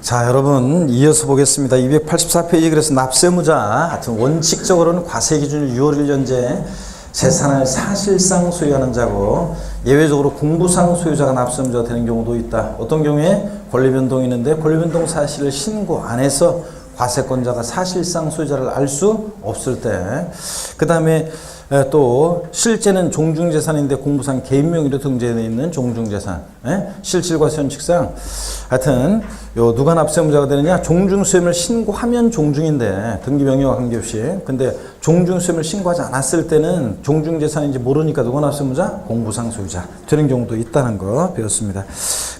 자, 여러분 이어서 보겠습니다. 284페이지. 그래서 납세무자 하여튼 원칙적으로는 과세 기준일 6월 1년제 재산을 사실상 소유하는 자고, 예외적으로 공부상 소유자가 납세무자가 되는 경우도 있다. 어떤 경우에 권리변동이 있는데 권리변동 사실을 신고 안 해서 과세권자가 사실상 소유자를 알 수 없을 때, 그 다음에 또 실제는 종중재산인데 공부상 개인명의로 등재되어 있는 종중재산, 실질과세원칙상 하여튼 요 누가 납세무자가 되느냐, 종중수임을 신고하면 종중인데 등기명의와 관계없이, 근데 종중수임을 신고하지 않았을 때는 종중재산인지 모르니까 누가 납세무자? 공부상 소유자 되는 경우도 있다는 거 배웠습니다.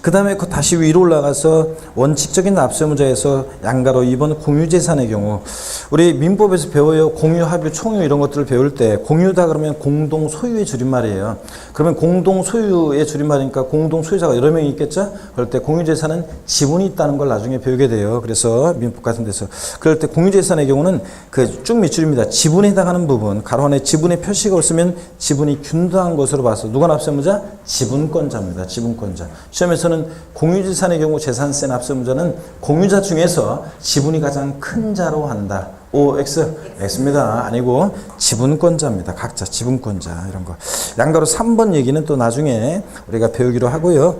그 다음에 다시 위로 올라가서 원칙적인 납세무자에서 양가로 2번 공유재산의 경우, 우리 민법에서 배워요. 공유, 합유, 총유 이런 것들을 배울 때 공유다 그러면 공동 소유의 줄임말이에요. 그러면 공동 소유의 줄임말이니까 공동 소유자가 여러 명이 있겠죠? 그럴 때 공유재산은 지분이 있다는 걸 나중에 배우게 돼요. 그래서 민법 같은 데서. 그럴 때 공유재산의 경우는 그 쭉 밑줄입니다. 지분에 해당하는 부분, 가로 안에 지분의 표시가 없으면 지분이 균등한 것으로 봐서 누가 납세무자? 지분권자입니다. 지분권자. 시험에서는 공유재산의 경우 재산세 납세무자는 공유자 중에서 지분이 가장 큰 자로 한다. OX? X입니다. 아니고 지분권자입니다. 각자 지분권자 이런 거. 양가로 3번 얘기는 또 나중에 우리가 배우기로 하고요.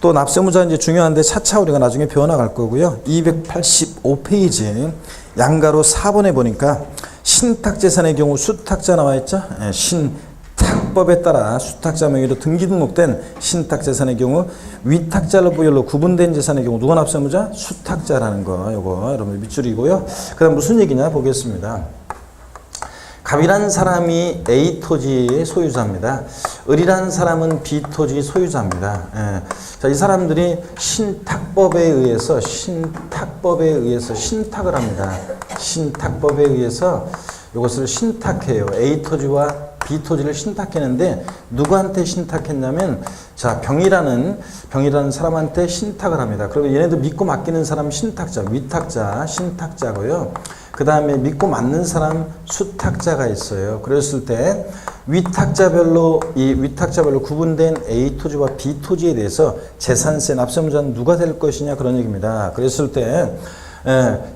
또 납세무자 이제 중요한데 차차 우리가 나중에 배워나갈 거고요. 285페이지 양가로 4번에 보니까 신탁재산의 경우 수탁자 나와 있죠. 신탁법에 따라 수탁자 명의로 등기 등록된 신탁재산의 경우 위탁자로 부여로 구분된 재산의 경우 누가 납세무자? 수탁자라는 거. 요거 여러분 밑줄이고요. 그 다음 무슨 얘기냐 보겠습니다. 갑이라는 사람이 A 토지의 소유자입니다. 을이라는 사람은 B 토지 소유자입니다. 자, 이 사람들이 신탁법에 의해서 신탁을 합니다. 신탁법에 의해서 이것을 신탁해요. A 토지와 B 토지를 신탁했는데 누구한테 신탁했냐면, 자, 병이라는 사람한테 신탁을 합니다. 그리고 얘네들 믿고 맡기는 사람 신탁자, 위탁자, 신탁자고요. 그 다음에 믿고 맡는 사람 수탁자가 있어요. 그랬을 때 위탁자별로 구분된 A 토지와 B 토지에 대해서 재산세 납세무자는 누가 될 것이냐 그런 얘기입니다. 그랬을 때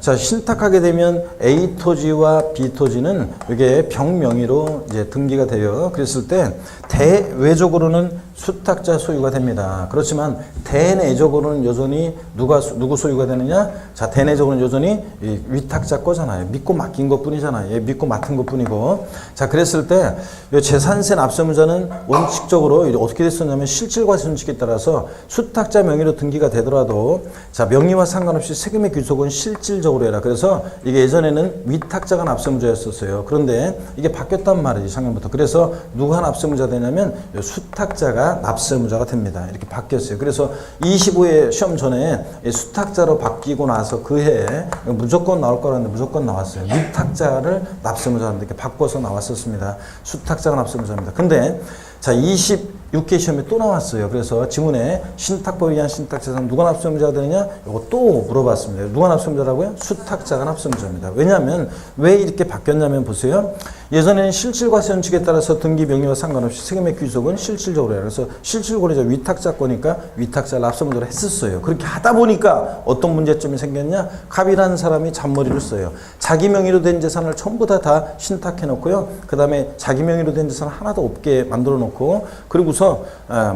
자, 신탁하게 되면 A 토지와 B 토지는 이게 병명의로 이제 등기가 돼요. 그랬을 때 대외적으로는 수탁자 소유가 됩니다. 그렇지만 대내적으로는 여전히 누구 소유가 되느냐? 자, 대내적으로는 여전히 이 위탁자 거잖아요. 믿고 맡긴 것 뿐이잖아요. 믿고 맡은 것 뿐이고. 자, 그랬을 때 재산세 납세무자는 원칙적으로 어떻게 됐었냐면 실질과세원칙에 따라서 수탁자 명의로 등기가 되더라도, 자, 명의와 상관없이 세금의 귀속은 실질적으로 해라. 그래서 이게 예전에는 위탁자가 납세무자였었어요. 그런데 이게 바뀌었단 말이지, 작년부터. 그래서 누가 납세무자 되냐면 수탁자가 납세무자가 됩니다. 이렇게 바뀌었어요. 그래서 25회 시험 전에 수탁자로 바뀌고 나서 그 해에 무조건 나올 거라는데 무조건 나왔어요. 위탁자를 납세무자한테 이렇게 바꿔서 나왔었습니다. 수탁자가 납세무자입니다. 근데 자, 26회 시험에 또 나왔어요. 그래서 지문에 신탁법에 의한 신탁재산 누가 납세무자가 되느냐? 이거 또 물어봤습니다. 누가 납세무자라고요? 수탁자가 납세무자입니다. 왜냐하면 왜 이렇게 바뀌었냐면 보세요. 예전에는 실질과세원칙에 따라서 등기 명의와 상관없이 세금의 귀속은 실질적으로 해요. 그래서 실질권이죠. 위탁자 거니까 위탁자 납세무자로 했었어요. 그렇게 하다 보니까 어떤 문제점이 생겼냐? 갑이라는 사람이 잔머리를 써요. 자기 명의로 된 재산을 전부 다 신탁해 놓고요. 그 다음에 자기 명의로 된 재산 하나도 없게 만들어 놓고, 그리고서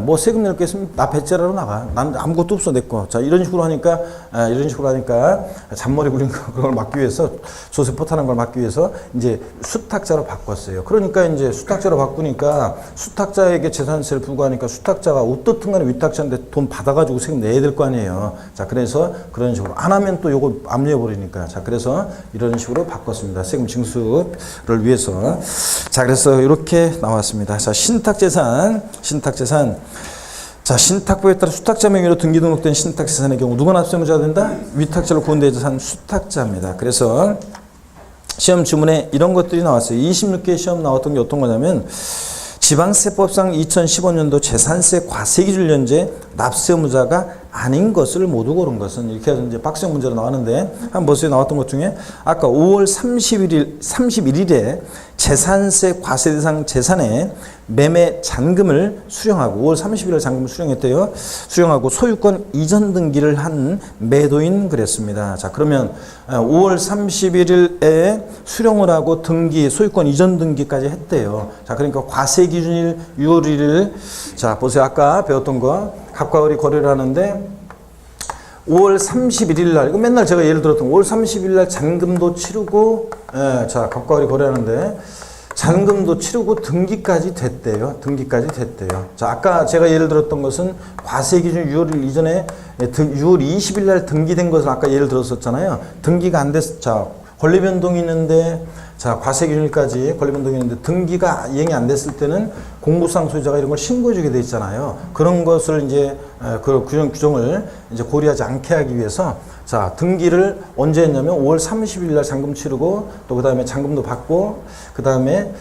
뭐 세금 낼 게 있으면 나 배째라로 나가. 난 아무것도 없어 내 거. 자, 이런 식으로 하니까 잔머리 부린 그걸 막기 위해서, 조세 포탈한 걸 막기 위해서 이제 수탁자로 바꿨어요. 그러니까 이제 수탁자로 바꾸니까 수탁자에게 재산세를 부과하니까 수탁자가 어떻든 간에 위탁자한테 돈 받아가지고 세금 내야 될 거 아니에요. 자, 그래서 그런 식으로 안 하면 또 요거 압류해버리니까. 자, 그래서 이런 식으로 바꿨습니다. 세금 징수를 위해서. 자, 그래서 이렇게 나왔습니다. 자, 신탁재산. 자, 신탁법에 따라 수탁자 명의로 등기 등록된 신탁재산의 경우 누가 납세무자가 된다? 위탁자로 구분된 재산 수탁자입니다. 그래서 시험 지문에 이런 것들이 나왔어요. 26개 시험 나왔던 게 어떤 거냐면, 지방세법상 2015년도 재산세 과세기준연제 납세무자가 아닌 것을 모두 고른 것은 이렇게 해서 이제 박스형 문제로 나왔는데 한번 보세요. 나왔던 것 중에 아까 5월 31일에 재산세 과세 대상 재산의 매매 잔금을 수령하고 5월 30일에 잔금을 수령했대요. 수령하고 소유권 이전 등기를 한 매도인 그랬습니다. 자, 그러면 5월 31일에 수령을 하고 등기, 소유권 이전 등기까지 했대요. 자, 그러니까 과세 기준일 6월 1일. 자, 보세요. 아까 배웠던 거 갑과 을이 거래를 하는데 5월 31일 날, 이거 맨날 제가 예를 들었던 5월 30일 날 잔금도 치르고, 자, 갑과 을이 거래하는데, 잔금도 치르고 등기까지 됐대요. 등기까지 됐대요. 자, 아까 제가 예를 들었던 것은 과세 기준 6월 1일 이전에 6월 20일 날 등기된 것을 아까 예를 들었었잖아요. 등기가 안 됐, 자, 권리 변동이 있는데, 자, 과세 기준일까지 권리 변동이 있는데 등기가 이행이 안 됐을 때는 공부상 소유자가 이런 걸 신고해 주게 돼 있잖아요. 그런 것을 이제 그 규정을 이제 고려하지 않게 하기 위해서 자, 등기를 언제 했냐면 5월 30일 날 잔금 치르고 또 그다음에 잔금도 받고 그다음에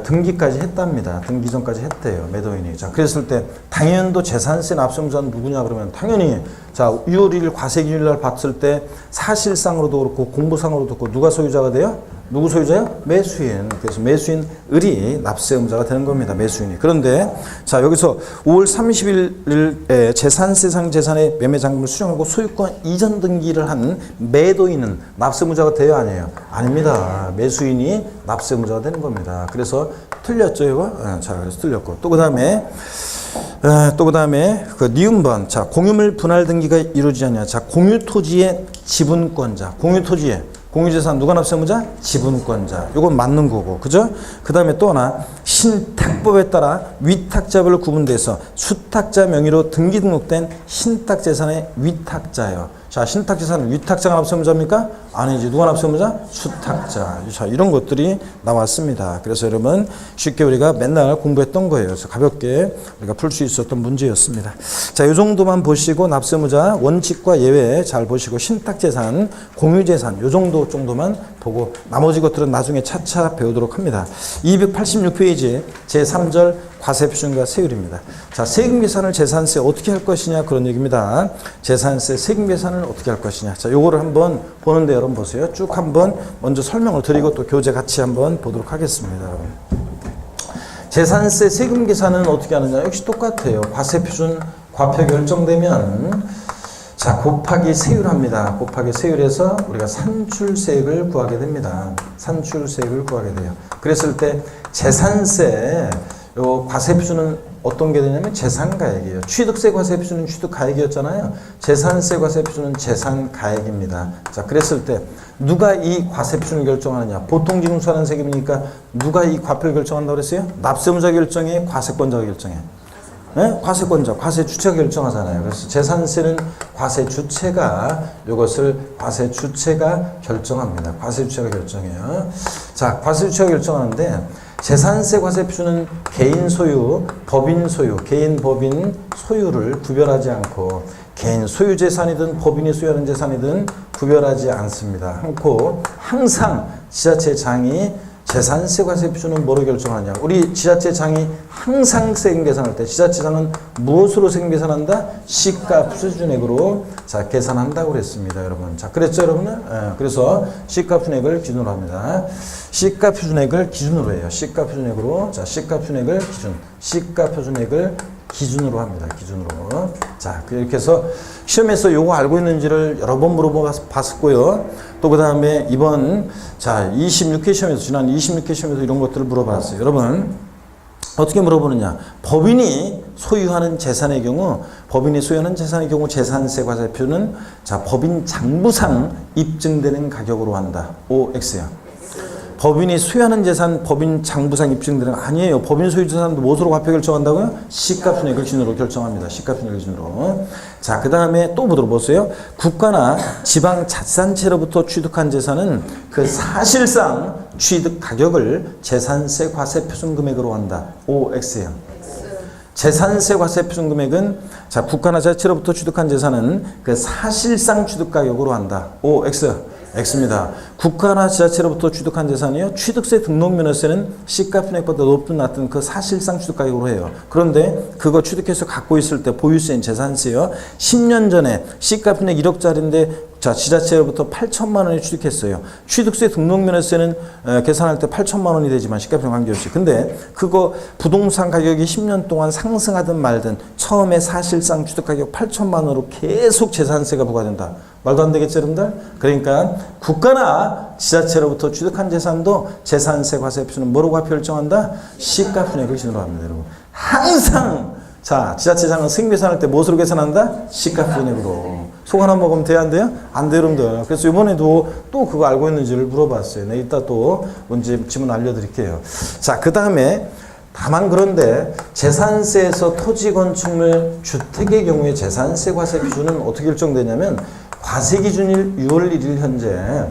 등기까지 했답니다. 등기 전까지 했대요. 매도인이. 자, 그랬을 때 당연도 재산세 납세무자는 누구냐 그러면 당연히 자, 6월 1일 과세 기준일 날 봤을 때 사실상으로도 그렇고 공부상으로도 그렇고 누가 소유자가 돼요? 누구 소유자요? 매수인. 그래서 매수인 을이 납세 의무자가 되는 겁니다. 매수인이. 그런데 자, 여기서 5월 30일에 재산세상 재산의 매매 잔금을 수령하고 소유권 이전 등기를 한 매도인은 납세 의무자가 돼요, 아니에요? 아닙니다. 매수인이 납세 의무자가 되는 겁니다. 그래서 틀렸죠, 이거? 자, 그래서 틀렸고. 또 그다음에 그 니은번. 자, 공유물 분할 등기가 이루어지지 않냐. 자, 공유 토지의 지분권자. 공유 토지의 공유재산 누가 납세 의무자? 지분권자. 이건 맞는 거고. 그죠? 그 다음에 또 하나. 신탁법에 따라 위탁자별로 구분돼서 수탁자 명의로 등기 등록된 신탁재산의 위탁자예요. 자, 신탁재산은 위탁자가 납세 의무자입니까? 아니지. 누가 납세 의무자? 수탁자. 자, 이런 것들이 나왔습니다. 그래서 여러분 쉽게 우리가 맨날 공부했던 거예요. 그래서 가볍게 우리가 풀 수 있었던 문제였습니다. 자, 이 정도만 보시고 납세 의무자 원칙과 예외 잘 보시고 신탁재산, 공유재산 이 정도만 보고 나머지 것들은 나중에 차차 배우도록 합니다. 286페이지 제3절 과세표준과 세율입니다. 자, 세금계산을 재산세 어떻게 할 것이냐 그런 얘기입니다. 재산세 세금계산을 어떻게 할 것이냐. 자, 요거를 한번 보는데 여러분 보세요. 쭉 한번 먼저 설명을 드리고 또 교재 같이 한번 보도록 하겠습니다. 여러분. 재산세 세금계산은 어떻게 하느냐. 역시 똑같아요. 과세표준 과표 결정되면 자, 곱하기 세율합니다. 곱하기 세율에서 우리가 산출세액을 구하게 됩니다. 산출세액을 구하게 돼요. 그랬을 때 재산세 요 과세표준은 어떤 게 되냐면 재산가액이에요. 취득세 과세표준은 취득가액이었잖아요. 재산세 과세표준은 재산가액입니다. 자, 그랬을 때 누가 이 과세표준을 결정하느냐. 보통지공수하는 세금이니까 누가 이 과표를 결정한다고 그랬어요? 납세의무자 결정해? 과세권자가 결정해? 네? 과세권자, 과세주체가 결정하잖아요. 그래서 재산세는 과세주체가 이것을 과세주체가 결정합니다. 과세주체가 결정해요. 자, 과세주체가 결정하는데 재산세 과세표준은 개인 소유, 법인 소유, 개인 법인 소유를 구별하지 않고 개인 소유 재산이든 법인이 소유하는 재산이든 구별하지 않습니다. 않고 항상 지자체장이 재산세 과세표준은 뭐로 결정하냐. 우리 지자체장이 항상 세금 계산할 때 지자체장은 무엇으로 세금 계산한다? 시가 수준액으로 자, 계산한다고 그랬습니다, 여러분. 자, 그랬죠, 여러분? 그래서 시가 표준액을 기준으로 합니다. 시가 표준액을 기준으로 해요. 시가 표준액으로. 자, 시가 표준액을 기준. 시가 표준액을 기준으로 합니다. 기준으로. 자, 이렇게 해서 시험에서 요거 알고 있는지를 여러 번 물어봤었고요. 또 그 다음에 이번 자 26회 시험에서 지난 26회 시험에서 이런 것들을 물어봤어요. 여러분 어떻게 물어보느냐. 법인이 소유하는 재산의 경우 재산세 과세표는 자 법인 장부상 입증되는 가격으로 한다. OX요. 법인이 소유하는 재산, 법인 장부상 입증되는 아니에요. 법인 소유 재산도 무엇으로 과표 결정한다고요? 시가표준액을 기준으로 결정합니다. 시가표준액을 기준으로. 자, 그 다음에 또 보도록 보세요. 국가나 지방자치단체로부터 취득한 재산은 그 사실상 취득 가격을 재산세 과세표준 금액으로 한다. OX예요. 재산세 과세표준 금액은 자 국가나 자치로부터 취득한 재산은 그 사실상 취득 가격으로 한다. OX. X입니다. 국가나 지자체로부터 취득한 재산이요. 취득세 등록면허세는 시가편액보다 높든 낮든 그 사실상 취득가격으로 해요. 그런데 그거 취득해서 갖고 있을 때 보유세인 재산세요. 10년 전에 시가편액 1억짜리인데 자, 지자체로부터 8천만 원이 취득했어요. 취득세 등록면허세는 계산할 때 8천만 원이 되지만 시가편액 관계없이. 근데 그거 부동산 가격이 10년 동안 상승하든 말든 처음에 사실상 취득가격 8천만 원으로 계속 재산세가 부과된다. 말도 안 되겠죠, 여러분들? 그러니까 국가나 지자체로부터 취득한 재산도 재산세 과세 표준은 뭐로 결정한다? 시가편액을 기준으로 합니다, 여러분. 항상 자, 지자체장은 승계산할 때 무엇으로 계산한다? 시가편액으로. 속 하나 먹으면 돼요, 안 돼요? 안 돼요, 여러분들. 그래서 이번에도 또 그거 알고 있는지를 물어봤어요. 네, 이따 또 문제 지문 알려드릴게요. 자, 그 다음에 다만 그런데 재산세에서 토지 건축물 주택의 경우에 재산세 과세 기준은 어떻게 결정되냐면 과세 기준일 6월 1일 현재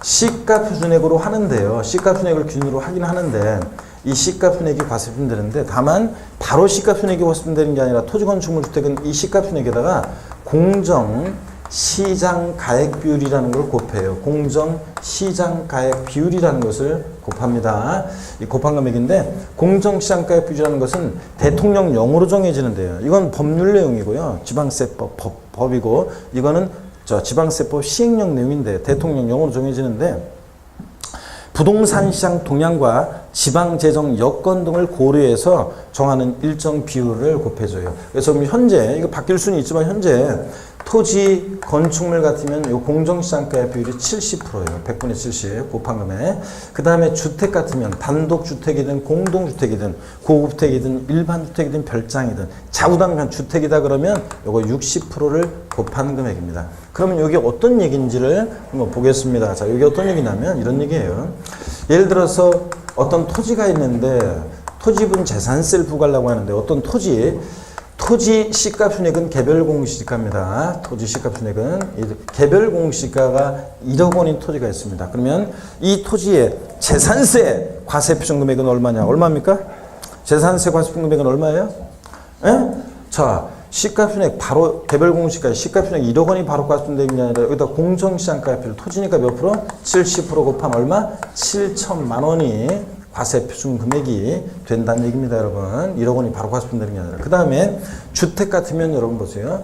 시가표준액으로 하는데요. 시가표준액을 기준으로 하긴 하는데 이 시가표준액이 과세표준되는데 다만 바로 시가표준액이 과세표준되는 게 아니라 토지 건축물 주택은 이 시가표준액에다가 공정 시장 가액 비율이라는 걸 곱해요. 공정 시장 가액 비율이라는 것을 곱합니다. 이 곱한 금액인데 공정 시장 가액 비율이라는 것은 대통령령으로 정해지는데요. 이건 법률 내용이고요. 지방세법 법이고 이거는 지방세법 시행령 내용인데 대통령령으로 정해지는데 부동산 시장 동향과 지방재정 여건 등을 고려해서 정하는 일정 비율을 곱해줘요. 그래서 현재 이거 바뀔 수는 있지만 현재 토지 건축물 같으면 이 공정시장가의 비율이 70%예요. 100분의 70 곱한 금액. 그 다음에 주택 같으면 단독주택이든 공동주택이든 고급주택이든 일반주택이든 별장이든 자우당간 주택이다 그러면 이거 60%를 곱한 금액입니다. 그러면 이게 어떤 얘기인지를 한번 보겠습니다. 자, 이게 어떤 얘기냐면 이런 얘기예요. 예를 들어서 어떤 토지가 있는데 토지분 재산세를 부과하려고 하는데 어떤 토지 시가표준액은 개별 공시지가입니다. 토지 시가표준액은 개별 공시지가가 1억 원인 토지가 있습니다. 그러면 이 토지의 재산세 과세표준 금액은 얼마냐? 얼마입니까? 재산세 과세표준 금액은 얼마예요? 예? 자, 시가표준액 바로 개별 공시지가 시가표준액 1억 원이 바로 과세표준되는 게 아니라 여기다 공정시장가액 토지니까 몇 프로? 70% 곱하면 얼마? 7천만 원이 과세표준 금액이 된다는 얘기입니다, 여러분. 1억 원이 바로 과세표준되는 게 아니라. 그 다음에 주택 같으면 여러분 보세요.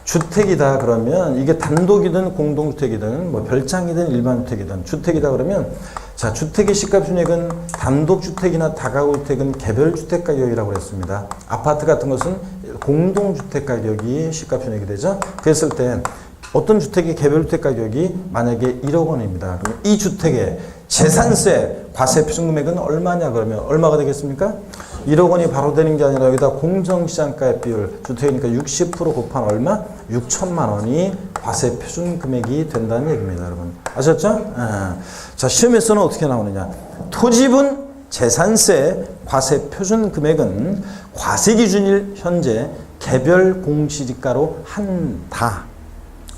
주택이다 그러면 이게 단독이든 공동주택이든 뭐 별장이든 일반주택이든 주택이다 그러면 자, 주택의 시가표준액은 단독주택이나 다가구주택은 개별주택 가격이라고 그랬습니다. 아파트 같은 것은 공동주택 가격이 시가표준액이 되죠. 그랬을 때 어떤 주택의 개별주택 가격이 만약에 1억 원입니다. 그럼 이 주택의 재산세 과세표준 금액은 얼마냐 그러면 얼마가 되겠습니까? 1억 원이 바로 되는 게 아니라 여기다 공정시장가액 비율 주택이니까 60% 곱한 얼마? 6천만 원이 과세표준 금액이 된다는 얘기입니다, 여러분. 아셨죠? 자, 시험에서는 어떻게 나오느냐? 토지분 재산세 과세표준 금액은 과세기준일 현재 개별 공시지가로 한다.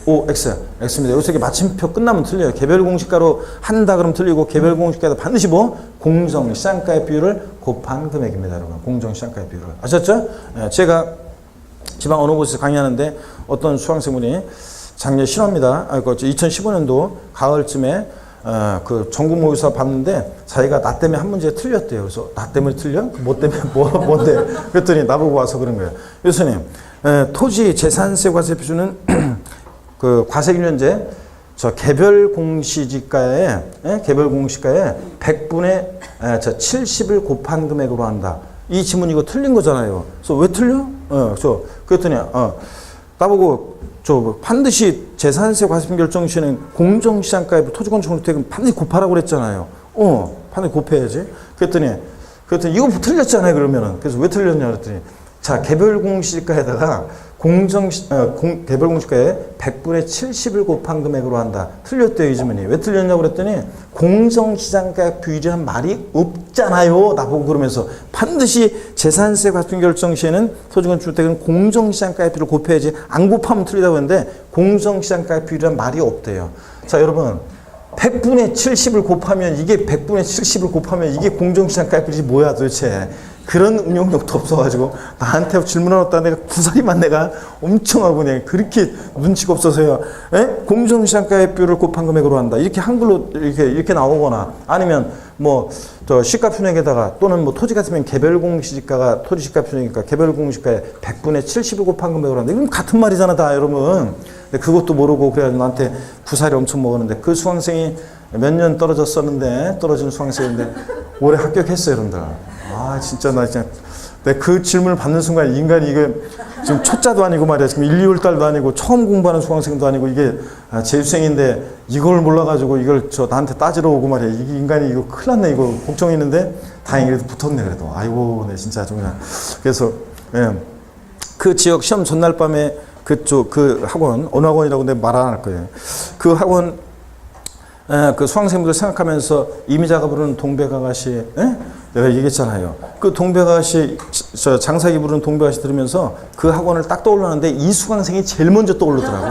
오, X입니다. 여기서 이렇게 마침표 끝나면 틀려요. 개별 공시가로 한다 그러면 틀리고 개별 공시가에다 반드시 뭐? 공정시장가의 비율을 곱한 금액입니다, 여러분. 공정시장가의 비율을. 아셨죠? 제가 지방 어느 곳에서 강의하는데 어떤 수강생분이 작년 실화입니다. 2015년도 가을쯤에 그 전국 모의고사 봤는데 자기가 나 때문에 한 문제 틀렸대요. 그래서 나 때문에 틀려? 뭐 때문에? 뭔데? 그랬더니 나보고 와서 그런 거예요. 교수님, 토지 재산세 과세 표준은 그 과세기준제 개별 공시지가에 100분의 70을 곱한 금액으로 한다. 이 지문 이거 틀린 거잖아요. 그래서 왜 틀려? 그랬더니 나보고 반드시 재산세 과세표 결정 시에는 공정시장가액 토지건축주택은 반드시 곱하라고 그랬잖아요. 반드시 곱해야지. 그랬더니 이거 틀렸잖아요. 그러면은 그래서 왜 틀렸냐 그랬더니 자, 개별 공시지가에다가 개별 공시가에 100분의 70을 곱한 금액으로 한다. 틀렸대요, 이 지문이. 왜 틀렸냐고 그랬더니 공정시장가액 비율이라는 말이 없잖아요. 나보고 그러면서 반드시 재산세 과세표 결정 시에는 토지건축주택은 공정시장가액 비율을 곱해야지 안 곱하면 틀리다고 했는데 공정시장가액 비율이라는 말이 없대요. 자, 여러분 100분의 70을 곱하면 이게 100분의 70을 곱하면 이게 공정시장가액 비율이 뭐야 도대체. 그런 응용력도 없어가지고 나한테 질문을 했다 내가 구사리만 내가 엄청 하고 그냥 그렇게 눈치가 없어서요. 공정시장가액비율을 곱한 금액으로 한다. 이렇게 한글로 이렇게 나오거나 아니면 뭐 저 시가순액에다가 또는 뭐 토지 같으면 개별공시지가가 토지 시가순액이니까 개별공시가의 100분의 70을 곱한 금액으로 한다. 이건 같은 말이잖아 다 여러분. 근데 그것도 모르고 그래가지고 나한테 구사리 엄청 먹었는데 그 수강생이 몇 년 떨어졌었는데 떨어진 수강생인데 올해 합격했어요 여러분들. 아 진짜 나 진짜 내 그 질문을 받는 순간 인간이 이게 지금 초짜도 아니고 말이야 지금 1, 2월 달도 아니고 처음 공부하는 수강생도 아니고 이게 재수생인데 이걸 몰라가지고 이걸 저 나한테 따지러 오고 말이야 이게 인간이 이거 큰일 났네 이거 걱정했는데 다행히 그래도 붙었네 그래도 아이고 네 진짜 좀 그냥 그래서 예. 그 지역 시험 전날 밤에 그쪽 그 학원 어느 학원이라고 내가 말 안 할 거예요 그 학원 그 수강생분들 생각하면서 이미자가 부르는 동백아가씨 내가 얘기했잖아요. 그 동백아가씨 저 장사기 부르는 동백아가씨 들으면서 그 학원을 딱 떠올랐는데 이 수강생이 제일 먼저 떠오르더라고.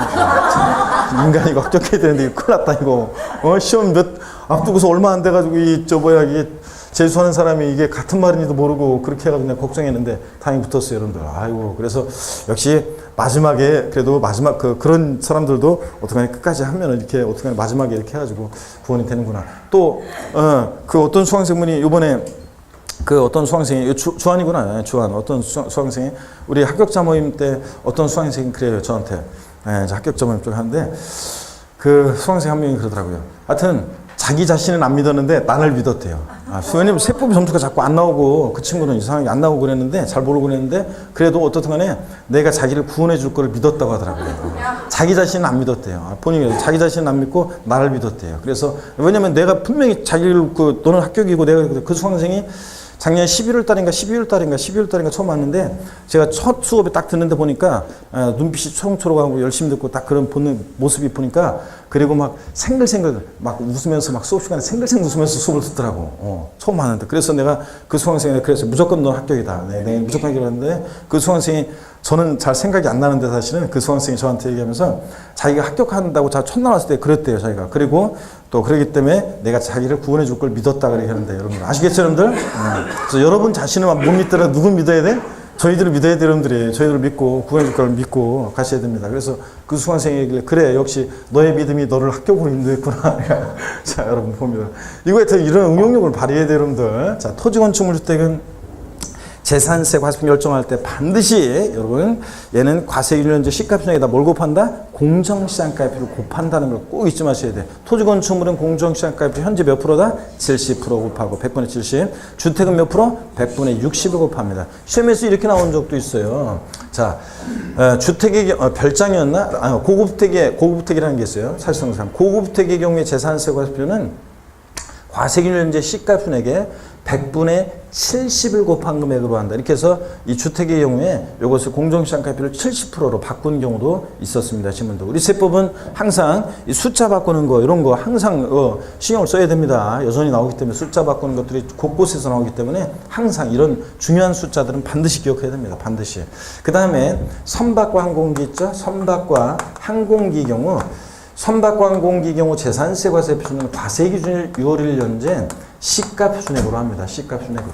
인간이 이거 합격해야 되는데 이거 큰일 났다 이거. 시험 몇 앞두고서 얼마 안 돼가지고 이게 재수하는 사람이 이게 같은 말인지도 모르고 그렇게 해가지고 그냥 걱정했는데 다행히 붙었어요 여러분들. 아이고 그래서 역시 마지막에 그래도 마지막 그런 사람들도 어떡하니 끝까지 하면은 이렇게 어떡하니 마지막에 이렇게 해가지고 구원이 되는구나. 또 그 어떤 수강생분이 요번에 그 어떤 수강생이 주한이구나 주한 어떤 수강생이 우리 합격자 모임 때 어떤 수강생이 그래요 저한테 합격자 모임 쪽 하는데 그 수강생 한 명이 그러더라고요. 하여튼 자기 자신은 안 믿었는데 나를 믿었대요. 왜냐면 세법이 점수가 자꾸 안 나오고 그 친구는 이상하게 안 나오고 그랬는데 잘 모르고 그랬는데 그래도 어떻든 간에 내가 자기를 구원해 줄 거를 믿었다고 하더라고요. 자기 자신은 안 믿었대요. 본인이 자기 자신은 안 믿고 나를 믿었대요. 그래서 왜냐면 내가 분명히 자기를 너는 합격이고 내가 그 수강생이 작년 11월 달인가 처음 왔는데 제가 첫 수업에 딱 듣는데 보니까 눈빛이 초롱초롱하고 열심히 듣고 딱 그런 보는 모습이 보니까 그리고 막 생글생글 막 웃으면서 막 수업 시간에 생글생글 웃으면서 수업을 듣더라고. 처음 하는데 그래서 내가 그 수강생이 그래서 무조건 너 합격이다. 네, 무조건 합격했는데 그 수강생이 저는 잘 생각이 안 나는데 사실은 그 수강생이 저한테 얘기하면서 자기가 합격한다고 첫날 왔을 때 그랬대요 자기가. 그리고 또 그러기 때문에 내가 자기를 구원해 줄 걸 믿었다 그렇게 하는데 여러분 아시겠죠 여러분들? 그래서 여러분 자신을 못 믿더라도 누굴 믿어야 돼? 저희들을 믿어야 돼 여러분들이. 저희들을 믿고 구원해 줄 걸 믿고 가셔야 됩니다. 그래서 그 수강생이 얘기를 그래 역시 너의 믿음이 너를 합격으로 인도했구나. 자 여러분 봅니다. 이거에 이런 응용력을 발휘해야 돼요 여러분들. 자 토지건축물주택은 재산세 과세표 결정할 때 반드시 여러분 얘는 과세기준제 시가편에다 뭘 곱한다? 공정시장가액비를 곱한다는 걸 꼭 잊지 마셔야 돼. 토지건축물은 공정시장가액비 현재 몇 프로다? 70% 곱하고 100분의 70. 주택은 몇 프로? 100분의 60을 곱합니다. 시험에서 이렇게 나온 적도 있어요. 자, 주택의 별장이었나? 고급주택이라는 게 있어요. 사실상 고급주택의 경우에 재산세 과세표는 과세기준제 시가편액에 100분의 70을 곱한 금액으로 한다. 이렇게 해서 이 주택의 경우에 이것을 공정시장가액비를 70%로 바꾼 경우도 있었습니다. 지금도 우리 세법은 항상 이 숫자 바꾸는 거 이런 거 항상 신경을 써야 됩니다. 여전히 나오기 때문에 숫자 바꾸는 것들이 곳곳에서 나오기 때문에 항상 이런 중요한 숫자들은 반드시 기억해야 됩니다. 반드시. 그 다음에 선박과 항공기 있죠. 선박과 항공기 경우 선박과 항공기 경우 재산세 과세표준은 과세기준일 6월 1일 연전 시가표준액으로 합니다. 시가표준액으로.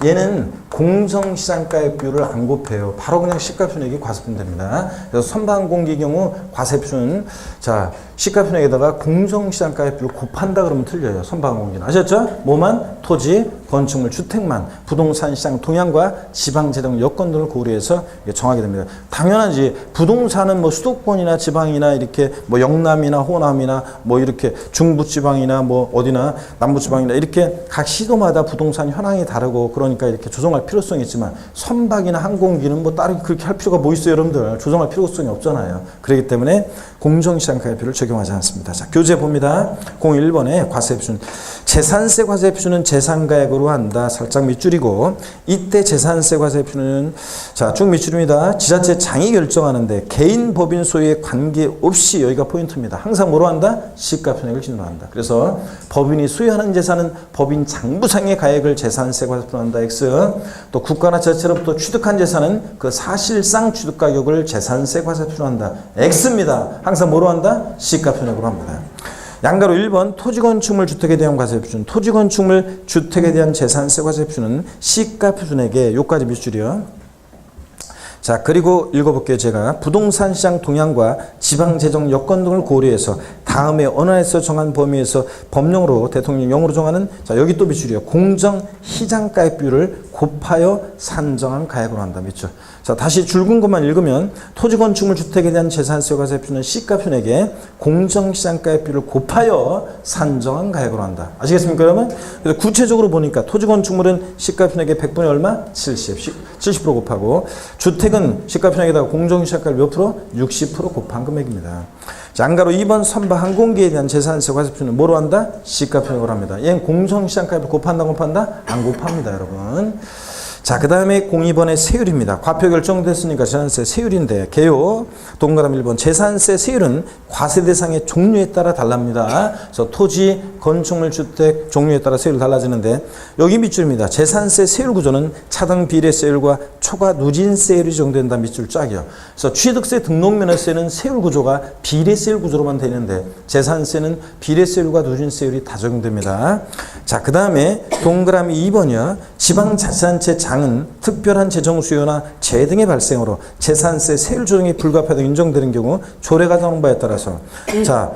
얘는 공정시장가액비율을 안 곱해요. 바로 그냥 시가표준액이 과세표준됩니다. 그래서 선박항공기 경우 과세표준 자 시가표준액에다가 공정시장가액비율을 곱한다 그러면 틀려요. 선박항공기는 아셨죠? 뭐만? 토지, 건축물, 주택만 부동산 시장 동향과 지방재정 여건 등을 고려해서 정하게 됩니다. 당연하지. 부동산은 뭐 수도권이나 지방이나 이렇게 뭐 영남이나 호남이나 뭐 이렇게 중부지방이나 뭐 어디나 남부지방이나 이렇게 각 시도마다 부동산 현황이 다르고 그러니까 이렇게 조정할 필요성이 있지만 선박이나 항공기는 뭐 다르게 그렇게 할 필요가 뭐 있어요 여러분들. 조정할 필요성이 없잖아요. 그렇기 때문에 공정시장가액비율을 적용하지 않습니다. 자 교재 봅니다. 01번에 과세표준 재산세 과세표준은 재산가액으로 한다. 살짝 밑줄이고 이때 재산세 과세표준은 자 쭉 밑줄입니다. 지자체 장이 결정하는데 개인 법인 소유에 관계없이 여기가 포인트입니다. 항상 뭐로 한다? 시가표준액을 기준으로 한다. 그래서 법인이 소유하는 재산은 법인 장부상의 가액을 재산세 과세표준으로 한다. X. 또 국가나 지자체로부터 취득한 재산은 그 사실상 취득가격을 재산세 과세표준으로 한다. X입니다. 항상 뭐로 한다? 시가표준액으로 합니다. 양가로 1번 토지건축물 주택에 대한 과세표준, 토지건축물 주택에 대한 재산세 과세표준은 시가 표준액에 요까지 밑줄이요. 자, 그리고 읽어볼게요. 제가 부동산 시장 동향과 지방 재정 여건 등을 고려해서 다음에 언어에서 정한 범위에서 법령으로 대통령령으로 정하는, 자, 여기 또 밑줄이요. 공정 시장가액비율을 곱하여 산정한 가액으로 한다. 밑줄. 자, 다시 줄근 것만 읽으면 토지건축물 주택에 대한 재산세 과세표준은 시가표준액에 공정시장가액비율을 곱하여 산정한 가액으로 한다. 아시겠습니까, 여러분? 그래서 구체적으로 보니까 토지건축물은 시가표준액의 100분의 얼마? 70% 곱하고, 주택은 시가표준액에다가 공정시장가액 몇 프로? 60% 곱한 금액입니다. 자, 양가로 2번 선박 항공기에 대한 재산세 과세표준은 뭐로 한다? 시가표준액으로 합니다. 얘는 공정시장가액을 곱한다, 곱한다? 안 곱합니다, 여러분. 자, 그 다음에 02번의 세율입니다. 과표 결정됐으니까 재산세 세율인데, 개요 동그라미 1번 재산세 세율은 과세 대상의 종류에 따라 달랍니다. 그래서 토지, 건축물, 주택 종류에 따라 세율이 달라지는데, 여기 밑줄입니다. 재산세 세율 구조는 차등 비례세율과 초과 누진세율이 정된다. 밑줄 짝이요. 그래서 취득세 등록면허세는 세율 구조가 비례세율 구조로만 되는데, 재산세는 비례세율과 누진세율이 다 적용됩니다. 자, 그 다음에 동그라미 2번이요. 지방자치단체 장은 특별한 재정 수요나 재해 등의 발생으로 재산세 세율 조정이 불가피하다고 인정되는 경우 조례가 나온 바에 따라서, 자,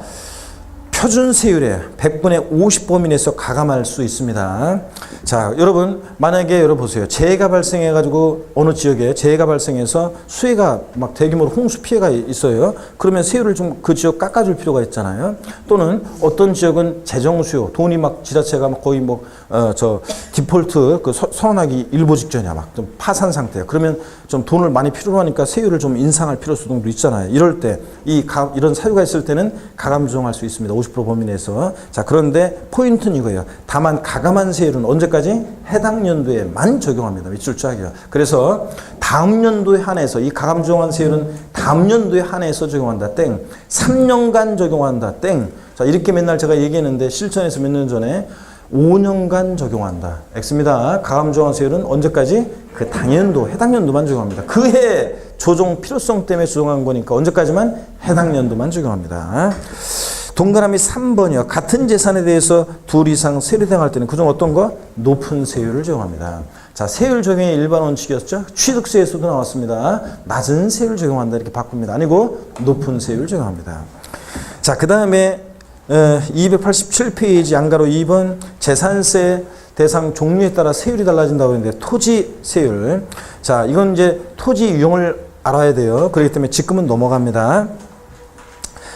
표준 세율의 100분의 50 범위 내에서 가감할 수 있습니다. 자, 여러분, 만약에 여러분 보세요. 재해가 발생해가지고 어느 지역에 재해가 발생해서 수해가 막 대규모로 홍수 피해가 있어요. 그러면 세율을 좀 그 지역 깎아줄 필요가 있잖아요. 또는 어떤 지역은 재정 수요, 돈이 막 지자체가 막 거의 뭐 디폴트 그 선언하기 일보 직전이야. 막 좀 파산 상태야. 그러면 좀 돈을 많이 필요로 하니까 세율을 좀 인상할 필요성도 있잖아요. 이럴 때 이런 사유가 있을 때는 가감 조정할 수 있습니다. 50% 범위 내에서. 자, 그런데 포인트는 이거예요. 다만 가감한 세율은 언제까지? 해당 연도에만 적용합니다. 밑줄 짝이요. 그래서 다음 연도에 한해서 이 가감 조정한 세율은 다음 연도에 한해서 적용한다. 땡. 3년간 적용한다. 땡. 자, 이렇게 맨날 제가 얘기했는데 실전에서 몇 년 전에 5년간 적용한다. X입니다. 가감 조정한 세율은 언제까지? 그 당연도, 해당 연도만 적용합니다. 그해 조정 필요성 때문에 조정한 거니까 언제까지만? 해당 연도만 적용합니다. 동그라미 3번이요. 같은 재산에 대해서 둘 이상 세율이 당할 때는 그중 어떤 거? 높은 세율을 적용합니다. 자, 세율 적용의 일반 원칙이었죠. 취득세에서도 나왔습니다. 낮은 세율 적용한다. 이렇게 바꿉니다. 아니고 높은 세율 적용합니다. 자, 그 다음에 287페이지 양가로 2번 재산세 대상 종류에 따라 세율이 달라진다고 했는데, 토지 세율. 자, 이건 이제 토지 유형을 알아야 돼요. 그렇기 때문에 지금은 넘어갑니다.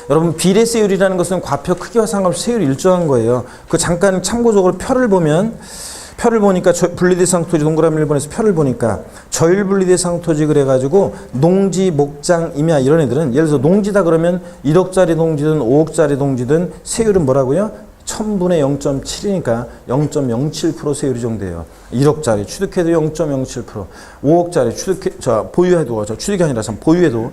여러분, 비례세율이라는 것은 과표 크기와 상관없이 세율이 일정한 거예요. 그 잠깐 참고적으로 표를 보니까 분리대상 토지 동그라미 1번에서 표를 보니까 저율 분리대상 토지 그래가지고 농지, 목장, 임야 이런 애들은 예를 들어서 농지다 그러면 1억짜리 농지든 5억짜리 농지든 세율은 뭐라고요? 1000분의 0.7이니까 0.07% 세율이 정돼요. 1억짜리 취득해도 0.07%, 5억짜리 보유해도, 취득이 아니라 보유해도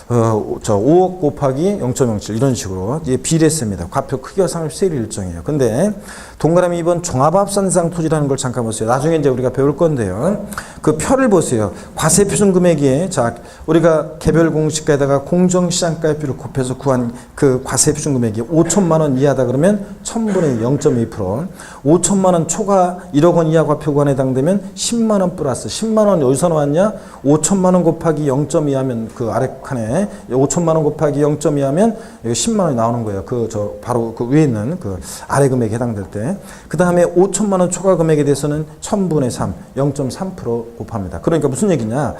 5억 곱하기 0.07 이런 식으로 이게 비례세입니다. 과표 크기와 상관없이 세율이 일정해요. 근데 동그라미 2번 종합합산상 토지라는 걸 잠깐 보세요. 나중에 이제 우리가 배울 건데요. 그 표를 보세요. 과세표준 금액이, 자, 우리가 개별 공시가에다가 공정시장가액비를 곱해서 구한 그 과세표준 금액이 5천만 원 이하다 그러면 1000분의 0.2%, 5천만 원 초과 1억 원 이하 과표구간에 해당되면 10만 원 플러스 10만 원 어디서 나왔냐? 5천만 원 곱하기 0.2 하면 그 아래 칸에 5천만 원 곱하기 0.2 하면 10만 원이 나오는 거예요. 바로 그 위에 있는 그 아래 금액에 해당될 때. 그 다음에 5천만 원 초과 금액에 대해서는 1000분의 3, 0.3% 곱합니다. 그러니까 무슨 얘기냐?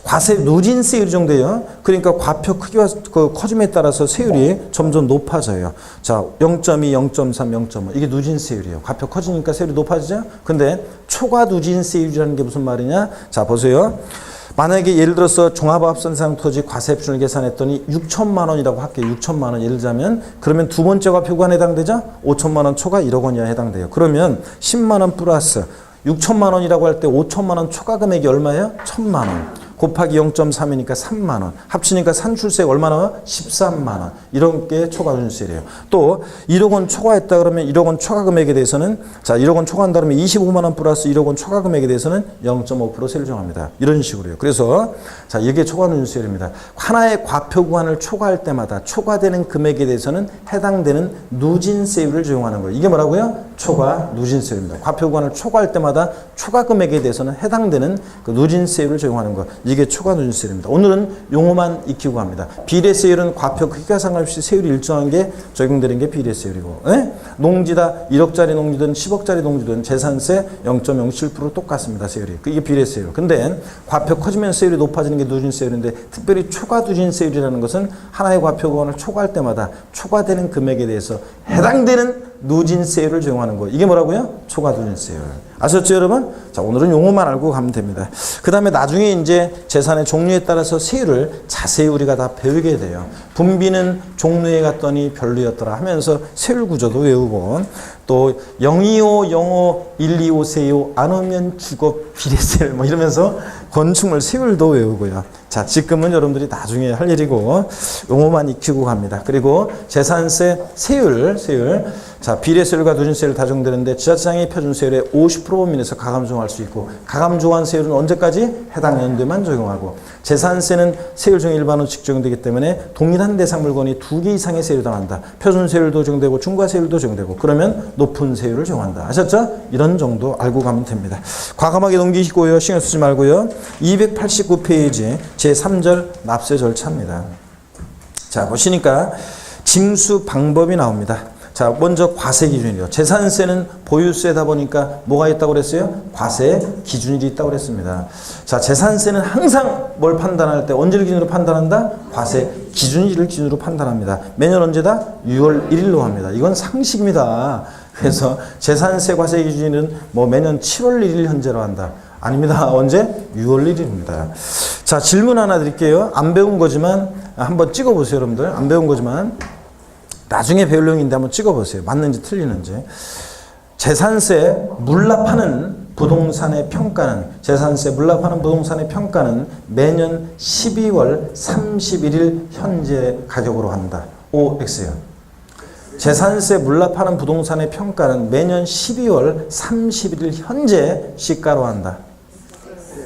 과세 누진세율이 정도예요. 그러니까 과표 크기와 그 커짐에 따라서 세율이 점점 높아져요. 자, 0.2, 0.3, 0.5 이게 누진세율이에요. 과표 커지니까 세율이 높아지죠. 근데 초과 누진세율이라는 게 무슨 말이냐? 자, 보세요. 만약에 예를 들어서 종합합산상 토지 과세표준을 계산했더니 6천만 원이라고 할게요. 6천만 원 예를 들자면 그러면 두 번째 과표구간에 해당되죠? 5천만 원 초과 1억 원 이하 해당돼요. 그러면 10만 원 플러스 6천만 원이라고 할 때 5천만 원 초과 금액이 얼마예요? 1000만 원. 곱하기 0.3이니까 3만 원. 합치니까 산출세가 얼마나? 13만 원. 이런 게 초과 누진세율이에요. 또 1억 원 초과했다 그러면 1억 원 초과 금액에 대해서는 자 1억 원 초과한다 그러면 25만 원 플러스 1억 원 초과 금액에 대해서는 0.5% 세율 정합니다. 이런 식으로요. 그래서 자 이게 초과 누진세율입니다. 하나의 과표 구간을 초과할 때마다 초과되는 금액에 대해서는 해당되는 누진세율을 적용하는 거예요. 이게 뭐라고요? 초과 누진세율입니다. 과표 구간을 초과할 때마다 초과 금액에 대해서는 해당되는 그 누진세율을 적용하는 것. 이게 초과 누진세율입니다. 오늘은 용어만 익히고 합니다. 비례세율은 과표 크기와 상관없이 세율이 일정한 게 적용되는 게 비례세율이고, 예? 농지다 1억짜리 농지든 10억짜리 농지든 재산세 0.07% 똑같습니다. 세율이. 이게 비례세율. 근데 과표 커지면 세율이 높아지는 게 누진세율인데 특별히 초과 누진세율이라는 것은 하나의 과표 구간을 초과할 때마다 초과되는 금액에 대해서 해당되는 누진세율을 적용하는 거. 이게 뭐라고요? 초과 누진세율. 아셨죠, 여러분? 자, 오늘은 용어만 알고 가면 됩니다. 그 다음에 나중에 이제 재산의 종류에 따라서 세율을 자세히 우리가 다 배우게 돼요. 분비는 종류에 갔더니 별로였더라 하면서 세율 구조도 외우고 또 025, 05, 125 세요 안 오면 죽어 비례세율 뭐 이러면서 건축물 세율도 외우고요. 자, 지금은 여러분들이 나중에 할 일이고 용어만 익히고 갑니다. 그리고 재산세 세율. 자, 비례세율과 누진세율 다 적용되는데 지자체장이 표준 세율의 50% 범위에서 가감 적용할 수 있고 가감 조한 세율은 언제까지? 해당 연도에만 적용하고 재산세는 세율 중에 일반으로 적용되기 때문에 동일한 대상 물건이 2개 이상의 세율이 더난다. 표준 세율도 적용되고 중과 세율도 적용되고 그러면 높은 세율을 적용한다. 아셨죠? 이런 정도 알고 가면 됩니다. 과감하게 넘기시고요. 신경 쓰지 말고요. 289페이지 제3절 납세 절차입니다. 자, 보시니까 징수 방법이 나옵니다. 자, 먼저 과세 기준이요. 재산세는 보유세다 보니까 뭐가 있다고 그랬어요? 과세 기준일이 있다고 그랬습니다. 자, 재산세는 항상 뭘 판단할 때 언제를 기준으로 판단한다? 과세 기준일을 기준으로 판단합니다. 매년 언제다? 6월 1일로 합니다. 이건 상식입니다. 그래서 재산세 과세 기준일은 뭐 매년 7월 1일 현재로 한다. 아닙니다. 언제? 6월 1일입니다. 자, 질문 하나 드릴게요. 안 배운 거지만 한번 찍어보세요, 여러분들. 안 배운 거지만 나중에 배울 내용인데 한번 찍어보세요. 맞는지 틀리는지. 재산세 물납하는 부동산의 평가는 재산세 물납하는 부동산의 평가는 매년 12월 31일 현재 가격으로 한다. OX요. 재산세 물납하는 부동산의 평가는 매년 12월 31일 현재 시가로 한다.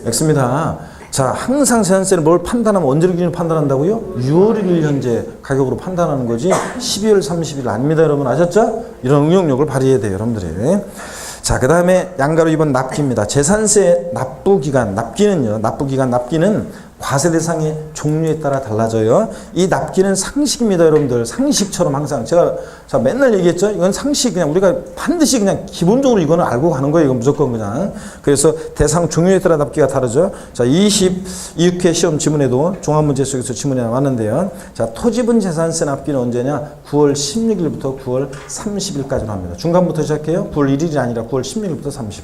X입니다. 자, 항상 재산세는 뭘 판단하면 언제를 기준으로 판단한다고요? 6월 1일 현재 가격으로 판단하는 거지 12월 30일 아닙니다. 여러분 아셨죠? 이런 응용력을 발휘해야 돼요. 여러분들이. 자, 그 다음에 양가로 2번 납기입니다. 재산세 납부기간, 납기는 과세 대상의 종류에 따라 달라져요. 이 납기는 상식입니다, 여러분들. 상식처럼 항상. 제가 맨날 얘기했죠? 이건 상식, 그냥 우리가 반드시 그냥 기본적으로 이거는 알고 가는 거예요. 이건 무조건 그냥. 그래서 대상 종류에 따라 납기가 다르죠. 자, 22육회 시험 지문에도 종합문제 속에서 지문이 나왔는데요. 자, 토지분 재산세 납기는 언제냐? 9월 16일부터 9월 30일까지로 합니다. 중간부터 시작해요. 9월 1일이 아니라 9월 16일부터 30일.